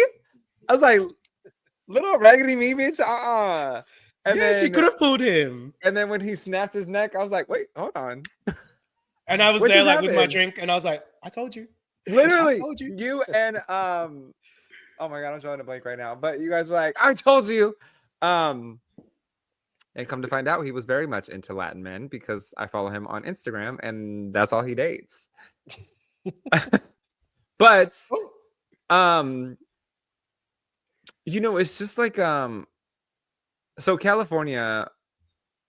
I was like, little raggedy me, bitch. And yes, we then could have pulled him. and then when he snapped his neck, I was like, wait, hold on. And I was What there just like with my happened? drink, and I was like, I told you. I Literally, told you. you and oh my god, I'm drawing a blank right now. But you guys were like, I told you. And come to find out, he was very much into Latin men because I follow him on Instagram, and that's all he dates. But it's just like so California,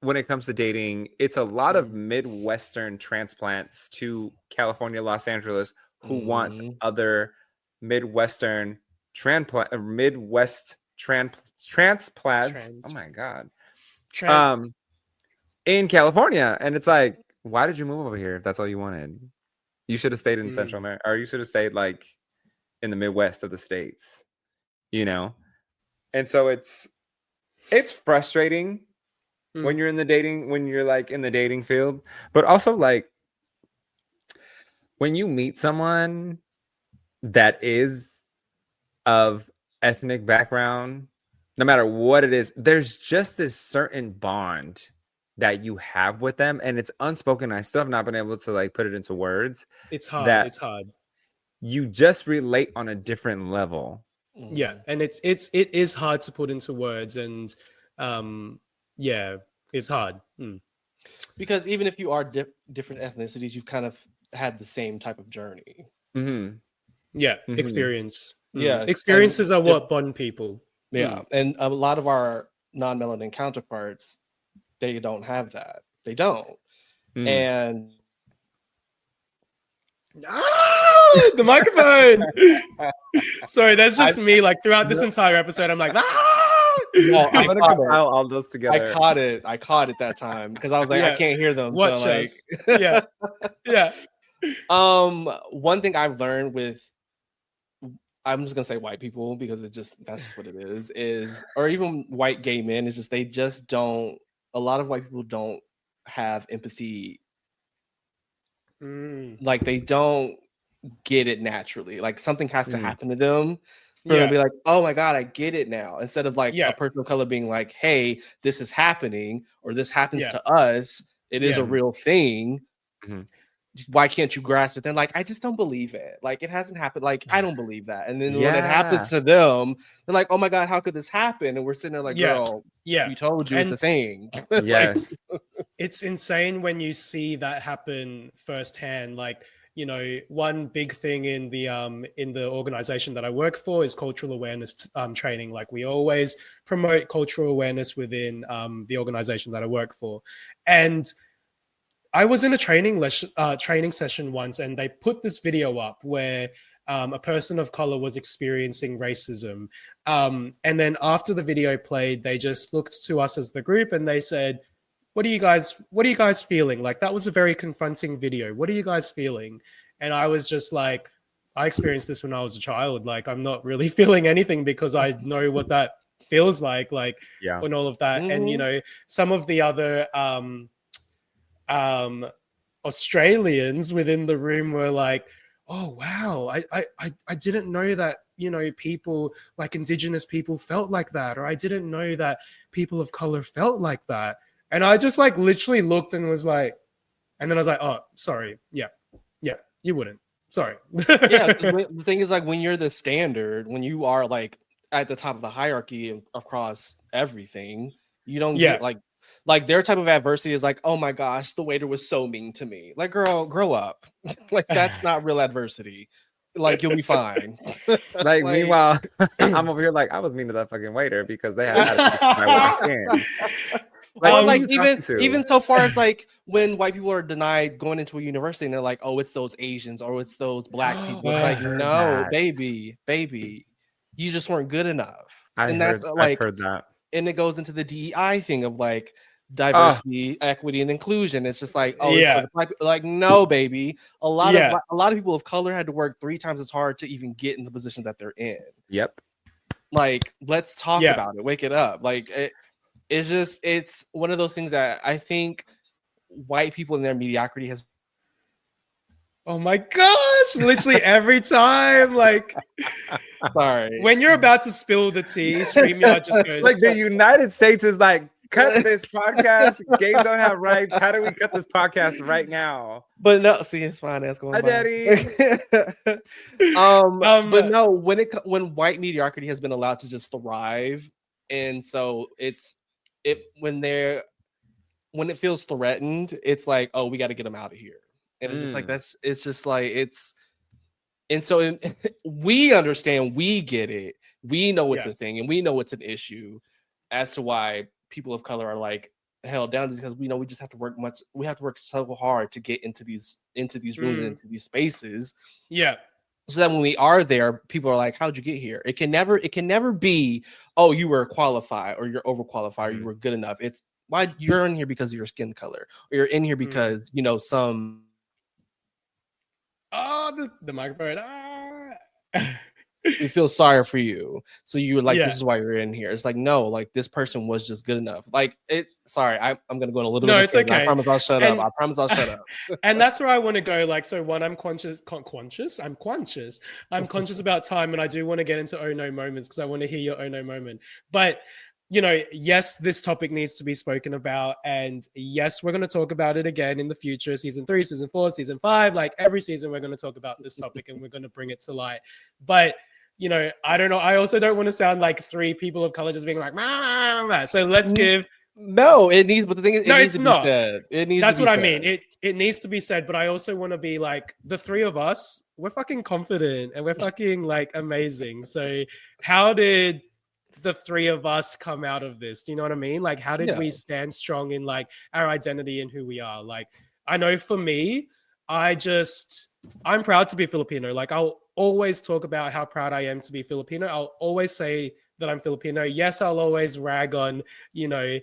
when it comes to dating, it's a lot of Midwestern transplants to California, Los Angeles, who want other Midwestern transplants. Oh my god. In California, and it's like, why did you move over here if that's all you wanted? You should have stayed in Central America, or you should have stayed like in the Midwest of the States, And so it's frustrating when you're in the dating field, but also like when you meet someone that is of ethnic background, no matter what it is, there's just this certain bond that you have with them, and it's unspoken. I still have not been able to like put it into words. It's hard. It's hard. You just relate on a different level. Yeah, and it is hard to put into words, and it's hard. Because even if you are different ethnicities, you've kind of had the same type of journey. Yeah, experience. Yeah, experiences are what bond people. Yeah, and a lot of our non-melanin counterparts, they don't have that. They don't. And the microphone. Sorry, that's just me. Like throughout this entire episode, I'm like, No, I'm gonna compile all those together. I caught it that time because I was like, I can't hear them. Watch so, like... us. Yeah. One thing I've learned with, I'm just gonna say white people because that's just what it is, or even white gay men, is just they just don't. A lot of white people don't have empathy. Like they don't get it naturally. Like something has to happen to them for them to be like, oh my god, I get it now. Instead of like a person of color being like, hey, this is happening, or this happens to us. It is a real thing. Why can't you grasp it? Then like, I just don't believe it. Like it hasn't happened. Like I don't believe that. And then when it happens to them, they're like, oh my god, how could this happen? And we're sitting there like, girl, we told you it's a thing. Yes. It's insane when you see that happen firsthand. Like, one big thing in the organization that I work for is cultural awareness training. Like we always promote cultural awareness within the organization that I work for. And I was in a training session once, and they put this video up where a person of color was experiencing racism. And then after the video played, they just looked to us as the group and they said, what are you guys feeling? Like that was a very confronting video. What are you guys feeling? And I was just like, I experienced this when I was a child. Like I'm not really feeling anything because I know what that feels like and all of that. And some of the other Australians within the room were like, oh wow, I didn't know that people like Indigenous people felt like that, or I didn't know that people of color felt like that. And I just like literally looked and was like, and then I was like, oh sorry, yeah, you wouldn't, sorry. The thing is, like, when you're the standard, when you are like at the top of the hierarchy across everything, you don't get like their type of adversity is like, oh my gosh, the waiter was so mean to me. Like, girl, grow up. Like that's not real adversity. Like you'll be fine. like meanwhile, I'm over here like I was mean to that fucking waiter because they had I walked in. Like even so far as like when white people are denied going into a university and they're like, oh, it's those Asians or it's those black people. It's like, no, baby, you just weren't good enough. I've heard that. And it goes into the DEI thing of like diversity, equity, and inclusion. It's just like, like no, baby. A lot of people of color had to work 3 times as hard to even get in the position that they're in. Yep. Like, let's talk about it. Wake it up. Like it's one of those things that I think white people in their mediocrity has Oh my gosh! Literally every time, like Sorry. when you're about to spill the tea, StreamYard just goes Like the United States is like, cut this podcast. Gays don't have rights. How do we cut this podcast right now? But no, see, it's fine. That's going Hi, by. Daddy. But no, when white mediocrity has been allowed to just thrive, and so when it feels threatened, it's like, oh, we got to get them out of here, and it's just like and so we understand, we get it, we know it's a thing, and we know it's an issue as to why people of color are like held down, because we know we just have to work so hard to get into these rooms and into these spaces. Yeah. So that when we are there, people are like, how'd you get here? It can never be, oh, you were qualified or you're overqualified or you were good enough. It's why you're in here because of your skin color, or you're in here because some the microphone. we feel sorry for you, so you were like, this is why you're in here. It's like, no, like this person was just good enough. Like it. Sorry, I'm gonna go in a little bit. No, it's okay. I promise I'll shut up. I promise I'll shut up. And that's where I want to go. Like, so one, I'm conscious. I'm conscious about time, and I do want to get into oh no moments because I want to hear your oh no moment. But yes, this topic needs to be spoken about, and yes, we're going to talk about it again in the future. Season 3, season 4, season 5, like every season, we're going to talk about this topic and we're going to bring it to light. But I don't know. I also don't want to sound like 3 people of color just being like, mah. So let's give. No, it needs. But the thing is, it's not. It needs. That's to be what said. I mean. It needs to be said. But I also want to be like the 3 of us. We're fucking confident and we're fucking like amazing. So how did the 3 of us come out of this? Do you know what I mean? Like, how did we stand strong in like our identity and who we are? Like, I know for me, I'm proud to be Filipino. Like, I'll always talk about how proud I am to be Filipino. I'll always say that I'm Filipino. Yes, I'll always rag on, Eurocentric,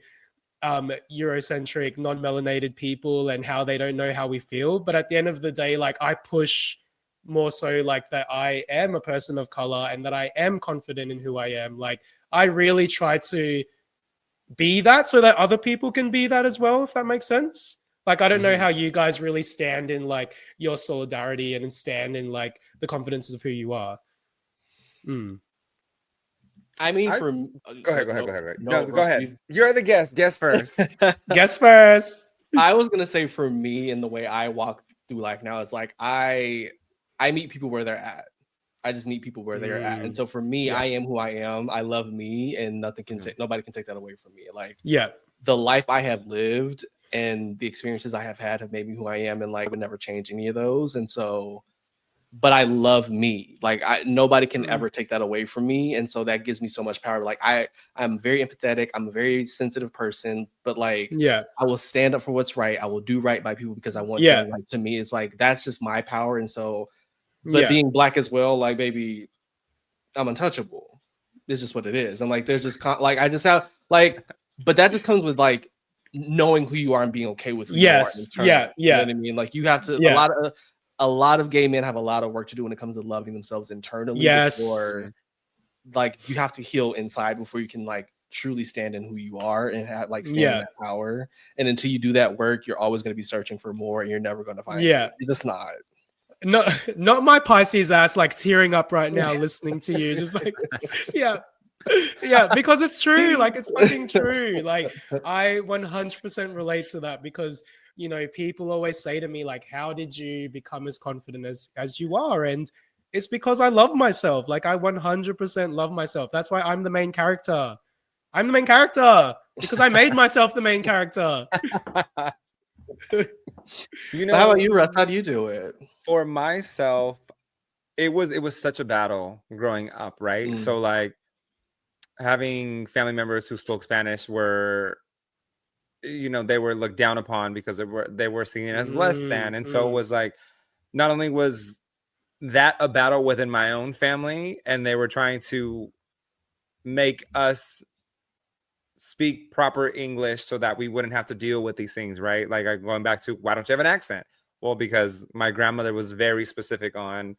non-melanated people and how they don't know how we feel. But at the end of the day, like, I push more so like that I am a person of color and that I am confident in who I am. Like, I really try to be that so that other people can be that as well, if that makes sense. Like, I don't know how you guys really stand in like your solidarity and stand in like the confidence of who you are. I mean, go ahead. No, go ahead. You're the guest. Guest first. Guest first. I was gonna say, for me, in the way I walk through life now, it's like I meet people where they're at. I just meet people where they're at, and so for me, I am who I am. I love me, and nobody can take that away from me. Like, the life I have lived and the experiences I have had have made me who I am, and like, I would never change any of those. And so, but I love me. Like, nobody can ever take that away from me, and so that gives me so much power. Like, I'm very empathetic. I'm a very sensitive person, but like, I will stand up for what's right. I will do right by people because I want them right to me. It's like, that's just my power, and so. But being Black as well, like, baby, I'm untouchable. It's just what it is. I'm like, there's just like, I just have like, but that just comes with like knowing who you are and being okay with who you are. You know what I mean? Like, you have to. A lot of gay men have a lot of work to do when it comes to loving themselves internally. Before, like, you have to heal inside before you can like truly stand in who you are and have like stand in that power. And until you do that work, you're always going to be searching for more, and you're never going to find it. You're just not. No, not my Pisces ass like tearing up right now listening to you. Just like, because it's true. Like, it's fucking true. Like, I 100% relate to that because, people always say to me, like, how did you become as confident as you are? And it's because I love myself. Like, I 100% love myself. That's why I'm the main character. I'm the main character because I made myself the main character. How about you, Russ? How do you do it? For myself, it was such a battle growing up, right? So like, having family members who spoke Spanish were, they were looked down upon because they were seen as less than, and so it was like, not only was that a battle within my own family, and they were trying to make us speak proper English so that we wouldn't have to deal with these things, right? Like, going back to, why don't you have an accent? Well, because my grandmother was very specific on,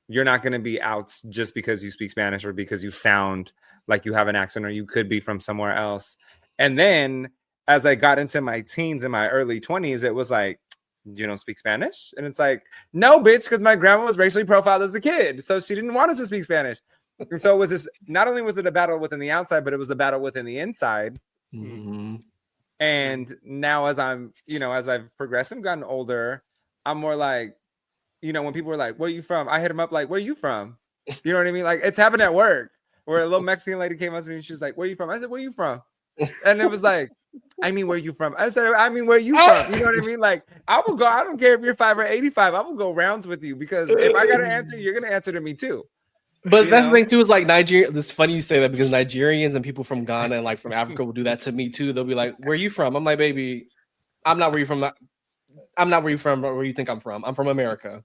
you're not going to be out just because you speak Spanish or because you sound like you have an accent, or you could be from somewhere else. And then as I got into my teens and my early 20s, it was like, you don't speak Spanish? And it's like, no, bitch, because my grandma was racially profiled as a kid. So she didn't want us to speak Spanish. And so it was this, not only was it a battle within the outside, but it was the battle within the inside. Mm-hmm. And now as I'm, as I've progressed and gotten older, I'm more like, when people are like, where are you from? I hit them up like, where are you from? You know what I mean? Like, it's happened at work where a little Mexican lady came up to me and she's like, where are you from? I said, where are you from? And it was like, I mean, where are you from? I said, I mean, where are you from? You know what I mean? Like, I will go, I don't care if you're 5 or 85, I will go rounds with you because if I got to answer, you're going to answer to me too. But that's the thing too, is like Nigeria. It's funny you say that because Nigerians and people from Ghana and like from Africa will do that to me too. They'll be like, where are you from? I'm like, baby, I'm not where you from. I'm not where you from, or where you think I'm from. I'm from America.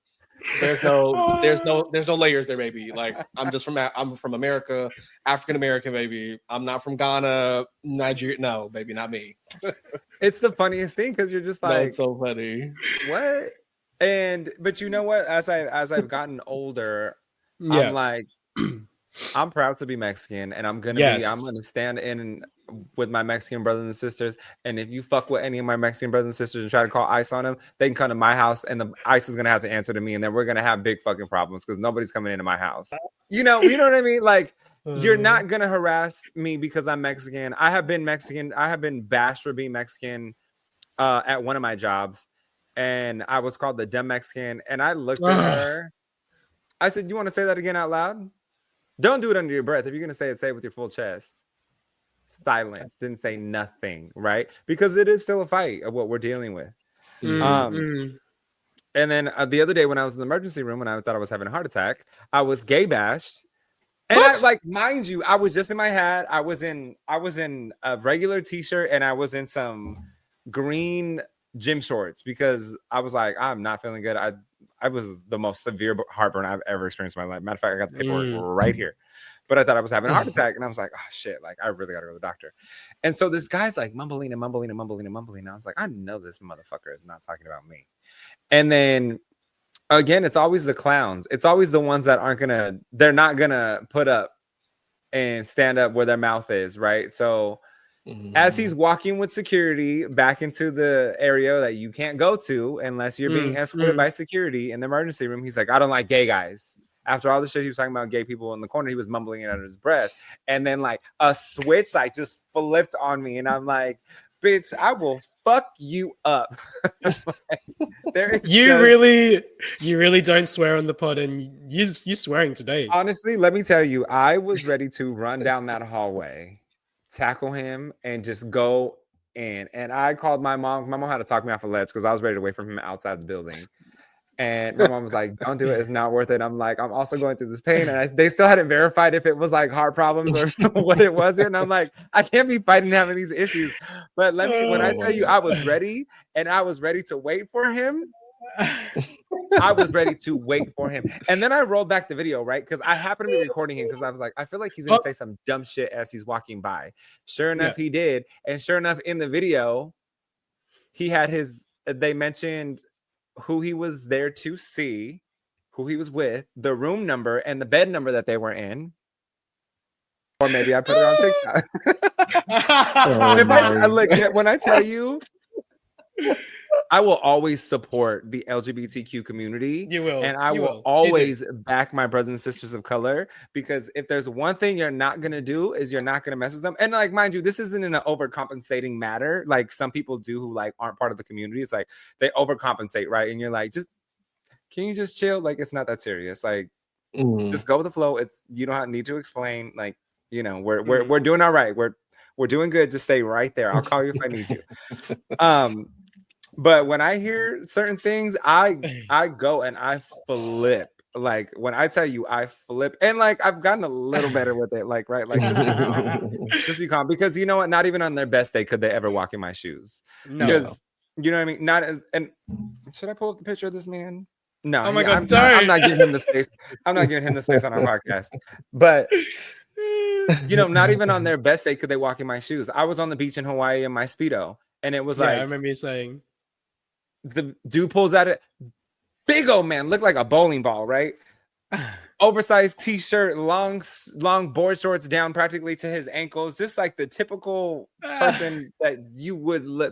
There's no layers there, baby. Like I'm from America, African American, baby. I'm not from Ghana, Nigeria. No, baby, not me. It's the funniest thing because you're just like, no, it's so funny. What? But you know what? As I've gotten older, I'm like, I'm proud to be Mexican, and I'm gonna stand in with my Mexican brothers and sisters. And if you fuck with any of my Mexican brothers and sisters and try to call ICE on them, they can come to my house, and the ICE is gonna have to answer to me, and then we're gonna have big fucking problems because nobody's coming into my house. You know what I mean? Like, you're not gonna harass me because I'm Mexican. I have been Mexican. I have been bashed for being Mexican at one of my jobs, and I was called the dumb Mexican. And I looked at her. I said, "You want to say that again out loud? Don't do it under your breath. If you're gonna say it with your full chest." Silence. Didn't say nothing, right? Because it is still a fight of what we're dealing with. And then the other day when I was in the emergency room, when I thought I was having a heart attack, I was gay bashed. And I, like, mind you, I was just in my hat. I was in a regular t-shirt and I was in some green gym shorts because I was like, I'm not feeling good. I was the most severe heartburn I've ever experienced in my life. Matter of fact, I got the paperwork right here. But I thought I was having a heart attack. And I was like, oh, shit. Like, I really got to go to the doctor. And so this guy's like mumbling. And I was like, I know this motherfucker is not talking about me. And then, again, it's always the clowns. It's always the ones that they're not going to put up and stand up where their mouth is, right? So as he's walking with security back into the area that you can't go to unless you're being escorted by security in the emergency room, he's like, I don't like gay guys. After all the shit he was talking about gay people in the corner, he was mumbling it under his breath. And then like a switch like just flipped on me. And I'm like, bitch, I will fuck you up. You really don't swear on the pod, and you're swearing today. Honestly, let me tell you, I was ready to run down that hallway, tackle him, and just go in. And I called my mom. My mom had to talk me off a ledge because I was ready to wait for him outside the building. And my mom was like, don't do it. It's not worth it. I'm like, I'm also going through this pain. And they still hadn't verified if it was like heart problems or what it was. And I'm like, I can't be fighting having these issues. But when I tell you I was ready and I was ready to wait for him, I was ready to wait for him. And then I rolled back the video, right? Because I happened to be recording him because I was like, I feel like he's going to say some dumb shit as he's walking by. Sure enough, he did. And sure enough, in the video, he had they mentioned who he was there to see, who he was with, the room number, and the bed number that they were in. Or maybe I put it on TikTok. When I tell you, I will always support the LGBTQ community. You will. And I will always back my brothers and sisters of color, because if there's one thing you're not going to do is you're not going to mess with them. And like, mind you, this isn't in an overcompensating matter. Like some people do who like aren't part of the community. It's like they overcompensate, right? And you're like, can you just chill? Like, it's not that serious. Like, just go with the flow. You don't need to explain. Like, we're doing all right. We're doing good. Just stay right there. I'll call you if I need you. But when I hear certain things, I go and I flip. Like when I tell you I flip, and like I've gotten a little better with it. Like, right, like just be calm. Because you know what? Not even on their best day could they ever walk in my shoes. No. Because you know what I mean. And should I pull up the picture of this man? No. Oh my God! I'm not giving him the space. I'm not giving him the space on our podcast. But not even on their best day could they walk in my shoes. I was on the beach in Hawaii in my Speedo, and it was like I remember you saying. The dude pulls out it, big old man, looked like a bowling ball, right? Oversized t-shirt, long board shorts down practically to his ankles, just like the typical person that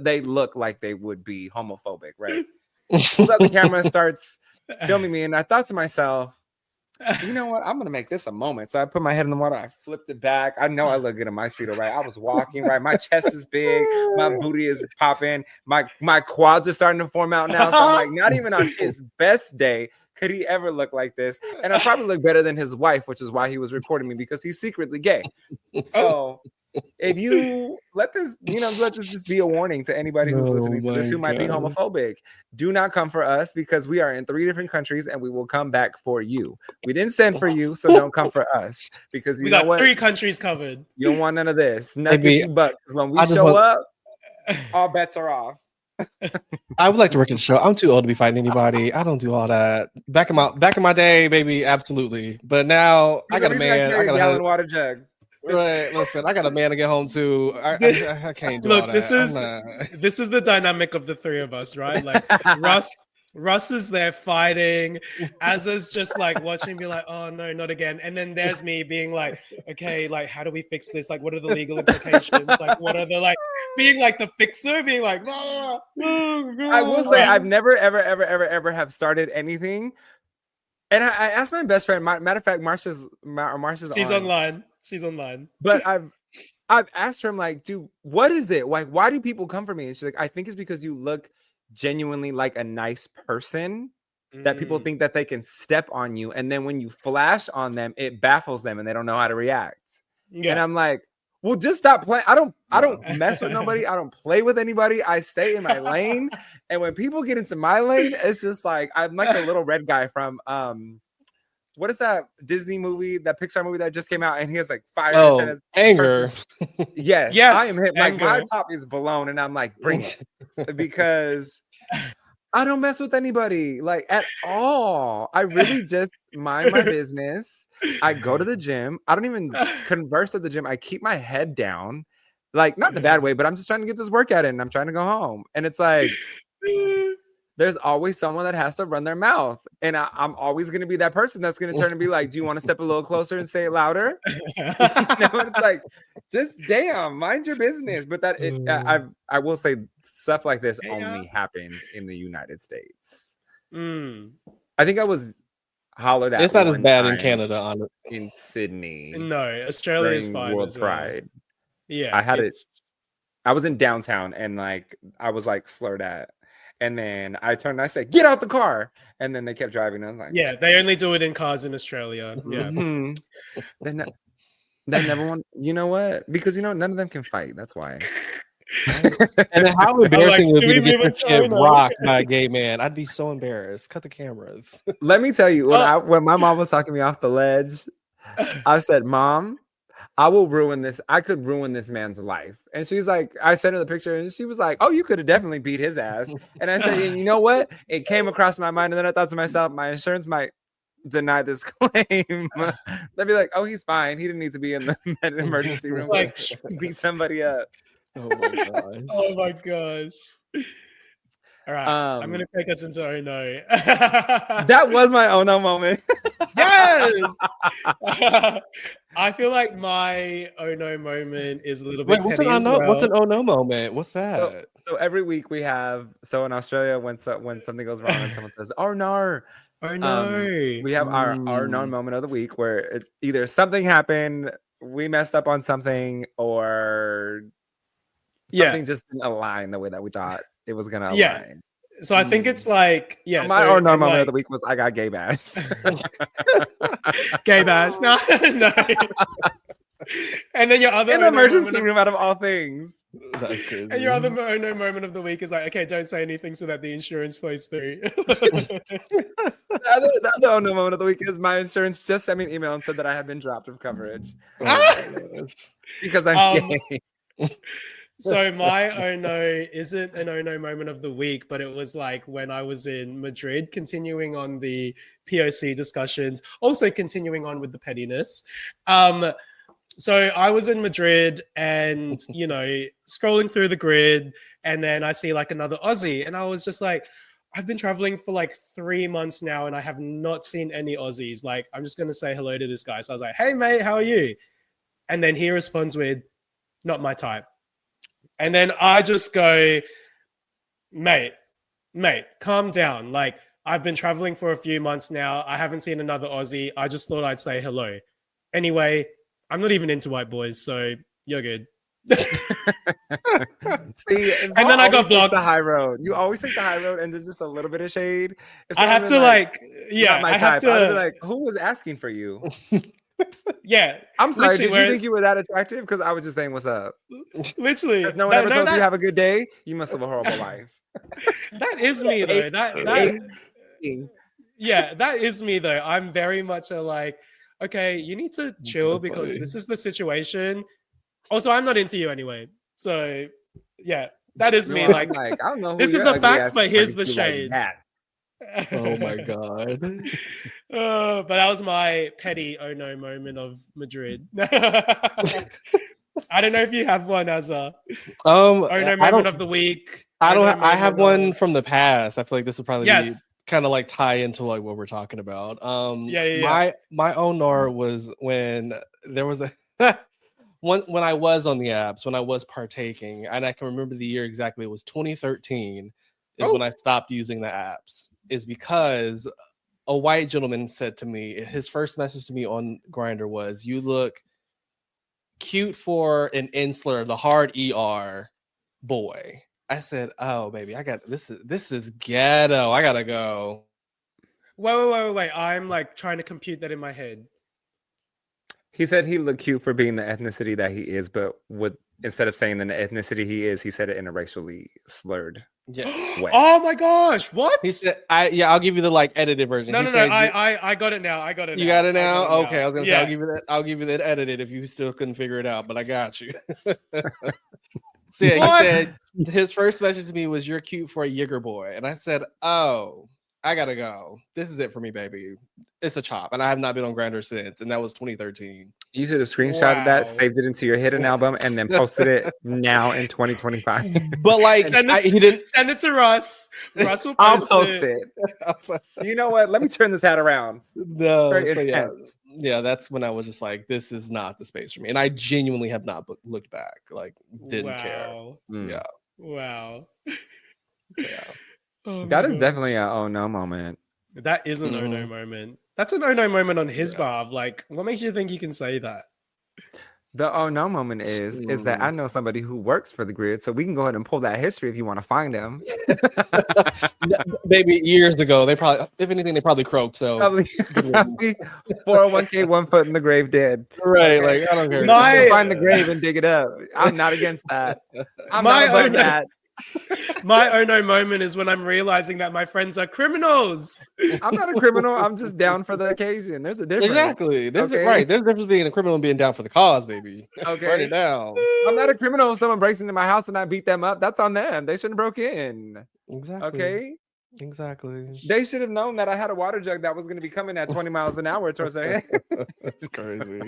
they look like they would be homophobic, right? pulls out the camera and starts filming me. And I thought to myself, you know what? I'm gonna make this a moment. So I put my head in the water. I flipped it back. I know I look good in my speedo, right? I was walking, right? My chest is big. My booty is popping. My quads are starting to form out now. So I'm like, not even on his best day could he ever look like this. And I probably look better than his wife, which is why he was reporting me, because he's secretly gay. So if you let this just be a warning to anybody who's listening to this who might be homophobic. Do not come for us, because we are in 3 different countries and we will come back for you. We didn't send for you, so don't come for us, because we got 3 countries covered. You don't want none of this. Nothing but when we show up, all bets are off. I would like to work in the show. I'm too old to be fighting anybody. I don't do all that. Back in my day, baby, absolutely. But now I got a man. I got a gallon water jug. Right, listen, I got a man to get home to. I can't do all that. This is the dynamic of the 3 of us, right? Like Russ is there fighting. Azza's just like watching, be like, oh no, not again. And then there's me being like, okay, like how do we fix this? Like, what are the legal implications? Like, what are the being like the fixer, being like, I will say I've never ever have started anything. And I asked my best friend. Matter of fact, Marsha's online. She's online. But I've asked her, I'm like, dude, what is it? Like, why do people come for me? And she's like, I think it's because you look genuinely like a nice person that people think that they can step on you. And then when you flash on them, it baffles them and they don't know how to react. Yeah. And I'm like, well, just stop playing. I don't mess with nobody. I don't play with anybody. I stay in my lane. And when people get into my lane, it's just like, I'm like the little red guy from, what is that Disney movie, that Pixar movie that just came out, and he has like fire. Anger. Yes, I am hit. Like my top is blown, and I'm like, bring it, because I don't mess with anybody like at all. I really just mind my business. I go to the gym. I don't even converse at the gym. I keep my head down, like not in a bad way, but I'm just trying to get this workout in. And I'm trying to go home, and it's like. There's always someone that has to run their mouth. And I'm always going to be that person that's going to turn and be like, do you want to step a little closer and say it louder? It's like, just damn, mind your business. But I will say stuff like this only happens in the United States. I think I was hollered at. It's not as bad in Canada, honestly. In Sydney. No, Australia is fine. World as well. Pride. Yeah. I had it. I was in downtown and like, I was like slurred at. And then I turned and I said, get out the car. And then they kept driving. I was like, yeah, they only do it in cars in Australia. Yeah. They never want, you know what? Because, none of them can fight. That's why. And then how embarrassing would it be to get this kid rocked by a gay man? I'd be so embarrassed. Cut the cameras. Let me tell you, when my mom was talking me off the ledge, I said, Mom, I will ruin this. I could ruin this man's life. And she's like, I sent her the picture and she was like, oh, you could have definitely beat his ass. And I said, and you know what? It came across my mind. And then I thought to myself, my insurance might deny this claim. They'd be like, oh, he's fine. He didn't need to be in the emergency room. Like, beat somebody up. Oh my gosh. Oh my gosh. All right, I'm gonna take us into Oh No. That was my Oh No moment. Yes. I feel like my Oh No moment is a little bit. What's an Oh No moment? What's that? So every week we have. So in Australia, when something goes wrong and someone says "Oh no," oh no, we have our No moment of the week, where it's either something happened, we messed up on something, or something just didn't align the way that we thought it was gonna align. So I think it's like, my Oh No moment of the week was I got gay bash. Gay bash. No. And then your other in the emergency room out of all things. That's crazy. And your other Oh No moment of the week is like, okay, don't say anything so that the insurance flows through. the other Oh No moment of the week is my insurance just sent me an email and said that I had been dropped of coverage. Because I'm gay. So my Oh No isn't an Oh No moment of the week, but it was like when I was in Madrid, continuing on the POC discussions, also continuing on with the pettiness. So I was in Madrid and, scrolling through the grid, and then I see like another Aussie, and I was just like, I've been traveling for like 3 months now and I have not seen any Aussies. Like, I'm just going to say hello to this guy. So I was like, hey mate, how are you? And then he responds with, not my type. And then I just go, mate, mate, calm down. Like, I've been traveling for a few months now. I haven't seen another Aussie. I just thought I'd say hello. Anyway, I'm not even into white boys, so you're good. See, And then I got blocked. The high road. You always take the high road, and then just a little bit of shade. I have to like, yeah, not my I have type. I'd be to like, who was asking for you? Yeah, I'm sorry. literally, Did you think you were that attractive? Because I was just saying, what's up? Literally, Has no one ever told you have a good day? You must have a horrible life. That is me though. Yeah, that is me though. I'm very much a like, okay, you need to chill That's because funny. this is the situation. Also, I'm not into you anyway. So yeah, that is me. No, Like, I don't know. Who this is your the ugly facts, ass but here's the is like shade. that. Oh my god. But that was my petty oh no moment of Madrid. I don't know if you have one as a oh no moment of the week. I don't. Oh no I have moment one of- from the past. I feel like this would probably be Yes. kind of like tie into like what we're talking about. Yeah. My onar was when there was a when I was on the apps, when I was partaking, and I can remember the year exactly. It was 2013 is when I stopped using the apps. Is because a white gentleman said to me, his first message to me on Grindr was, "You look cute for an insular, the hard ER boy." I said, "Oh, baby, I got this. This is ghetto. I gotta go." Wait. I'm like trying to compute that in my head. He said he looked cute for being the ethnicity that he is, but would instead of saying the ethnicity he is, he said it in a racially slurred Yeah. way. Oh my gosh! What? He said, I'll give you the like edited version. No. He said, I got it now. You got it now? Okay, I was gonna say Yeah. I'll give you that edited if you still couldn't figure it out, but I got you. So yeah, What? he said his first message to me was, "You're cute for a Yigger boy," and I said, "Oh, I gotta go. This is it for me, baby. It's a chop." And I have not been on Grindr since, and that was 2013. You should have screenshotted that, Wow. saved it into your hidden album, and then posted it now in 2025. But like, he didn't. Send it to Russ. Russ will I'll post post it. it. You know what? Let me turn this hat around. No, Very so intense. yeah, that's when I was just like, this is not the space for me, and I genuinely have not looked back. Like, didn't care. Mm. Yeah, Wow. yeah. Oh That my is God. definitely a oh no moment. That is an oh no moment. That's an oh no moment on his behalf. Like, what makes you think you can say that? The oh no moment is that I know somebody who works for the grid, so we can go ahead and pull that history if you want to find him. Maybe years ago, they probably, if anything, they probably croaked. So Probably 401k, 1 foot in the grave dead. right, Okay. like I don't care. We can still find the grave and dig it up. I'm not against that. I'm My not above own- that. My oh no moment is when I'm realizing that my friends are criminals. I'm not a criminal. I'm just down for the occasion. There's a difference. Exactly. There's Okay? right. There's a difference being a criminal and being down for the cause, baby. Okay. Burn it down. I'm not a criminal. If someone breaks into my house and I beat them up, that's on them. They shouldn't have broke in. Exactly. Okay. Exactly. They should have known that I had a water jug that was going to be coming at 20 miles an hour towards their head. It's crazy.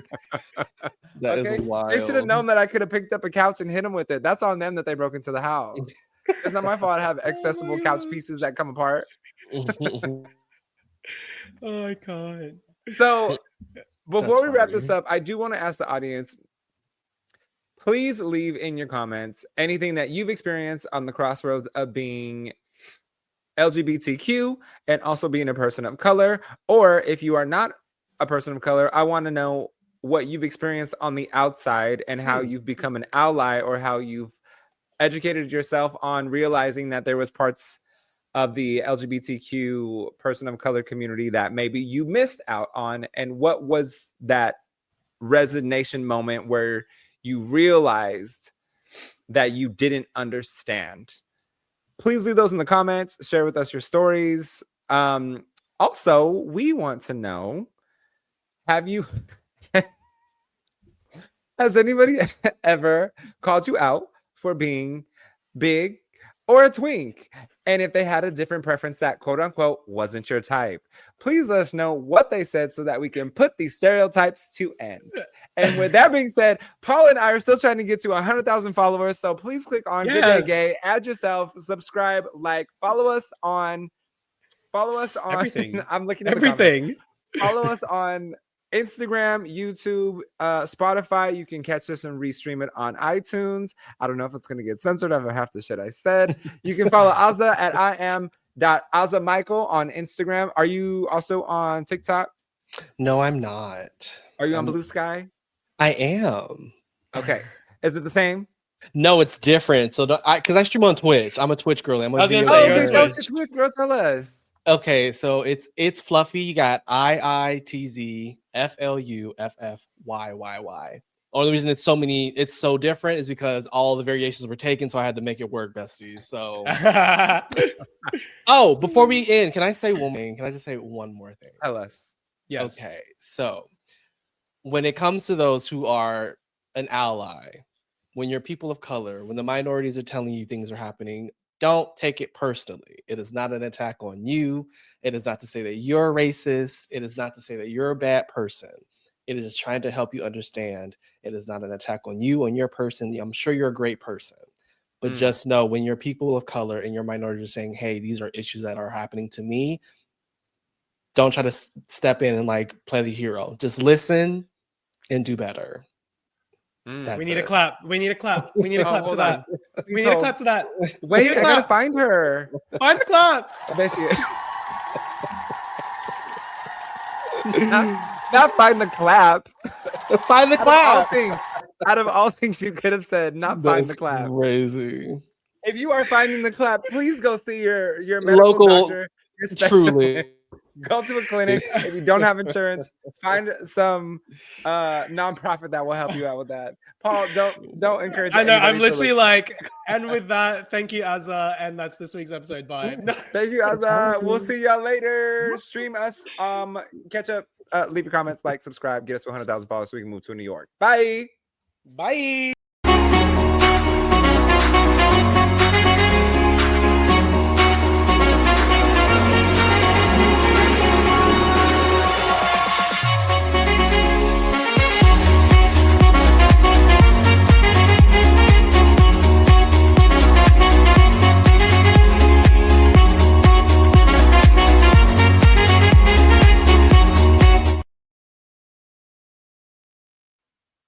That is wild. They should have known that I could have picked up a couch and hit them with it. That's on them that they broke into the house. It's not my fault I have accessible couch pieces that come apart. Oh my God. So before That's we wrap funny. this up, I do want to ask the audience, please leave in your comments anything that you've experienced on the crossroads of being LGBTQ and also being a person of color. Or if you are not a person of color, I want to know what you've experienced on the outside and how you've become an ally or how you've educated yourself on realizing that there was parts of the LGBTQ person of color community that maybe you missed out on, and what was that resignation moment where you realized that you didn't understand? Please leave those in the comments. Share with us your stories. Also, we want to know, has anybody ever called you out for being big or a twink? And if they had a different preference that quote unquote wasn't your type, please let us know what they said so that we can put these stereotypes to end. And with that being said, Paul and I are still trying to get to 100,000 followers. So please click on Good Day Gay, add yourself, subscribe, like, follow us on Everything. I'm looking at Everything. follow us on Instagram, YouTube, Spotify. You can catch us and restream it on iTunes. I don't know if it's going to get censored. I have to shit I said. You can follow Azza at Iam.AzzaMichael on Instagram. Are you also on TikTok? No, I'm not. Are you on Blue Sky? I am. Okay. Is it the same? No, it's different. So, because I stream on Twitch. I'm a Twitch girl. I'm a was gonna video say, Oh, you're okay. on Tell us Twitch. your Twitch, girl. Tell us. Okay, so it's fluffy. You got IITZFLUFFYYY. Only reason it's so different is because all the variations were taken, so I had to make it work, besties. So, oh, before we end, can I say one thing? Can I just say one more thing? Tell us. Yes. Okay, so when it comes to those who are an ally, when you're people of color, when the minorities are telling you things are happening, don't take it personally. It is not an attack on you. It is not to say that you're racist. It is not to say that you're a bad person. It is trying to help you understand it is not an attack on you, on your person. I'm sure you're a great person. But just know when you're people of color and your minority are saying, hey, these are issues that are happening to me, don't try to step in and like play the hero. Just listen and do better. We need a clap. We need a clap. We need a clap to that. Please We need a hold. clap to that. Wait, need a I gotta clap. find her. Find the clap. I bet you. not find the clap. Find the clap. Out of all things you could have said, not find the That's clap. crazy. If you are finding the clap, please go see your medical Local, doctor, your specialist. truly. Go to a clinic. If you don't have insurance, find some nonprofit that will help you out with that. Paul, don't encourage. I know. anybody I'm to literally look- like, and with that, thank you, Azza, and that's this week's episode. Bye. Thank you, Azza. We'll see y'all later. Stream us. Catch up. Leave your comments, like, subscribe, get us to 100,000 followers so we can move to New York. Bye. Bye.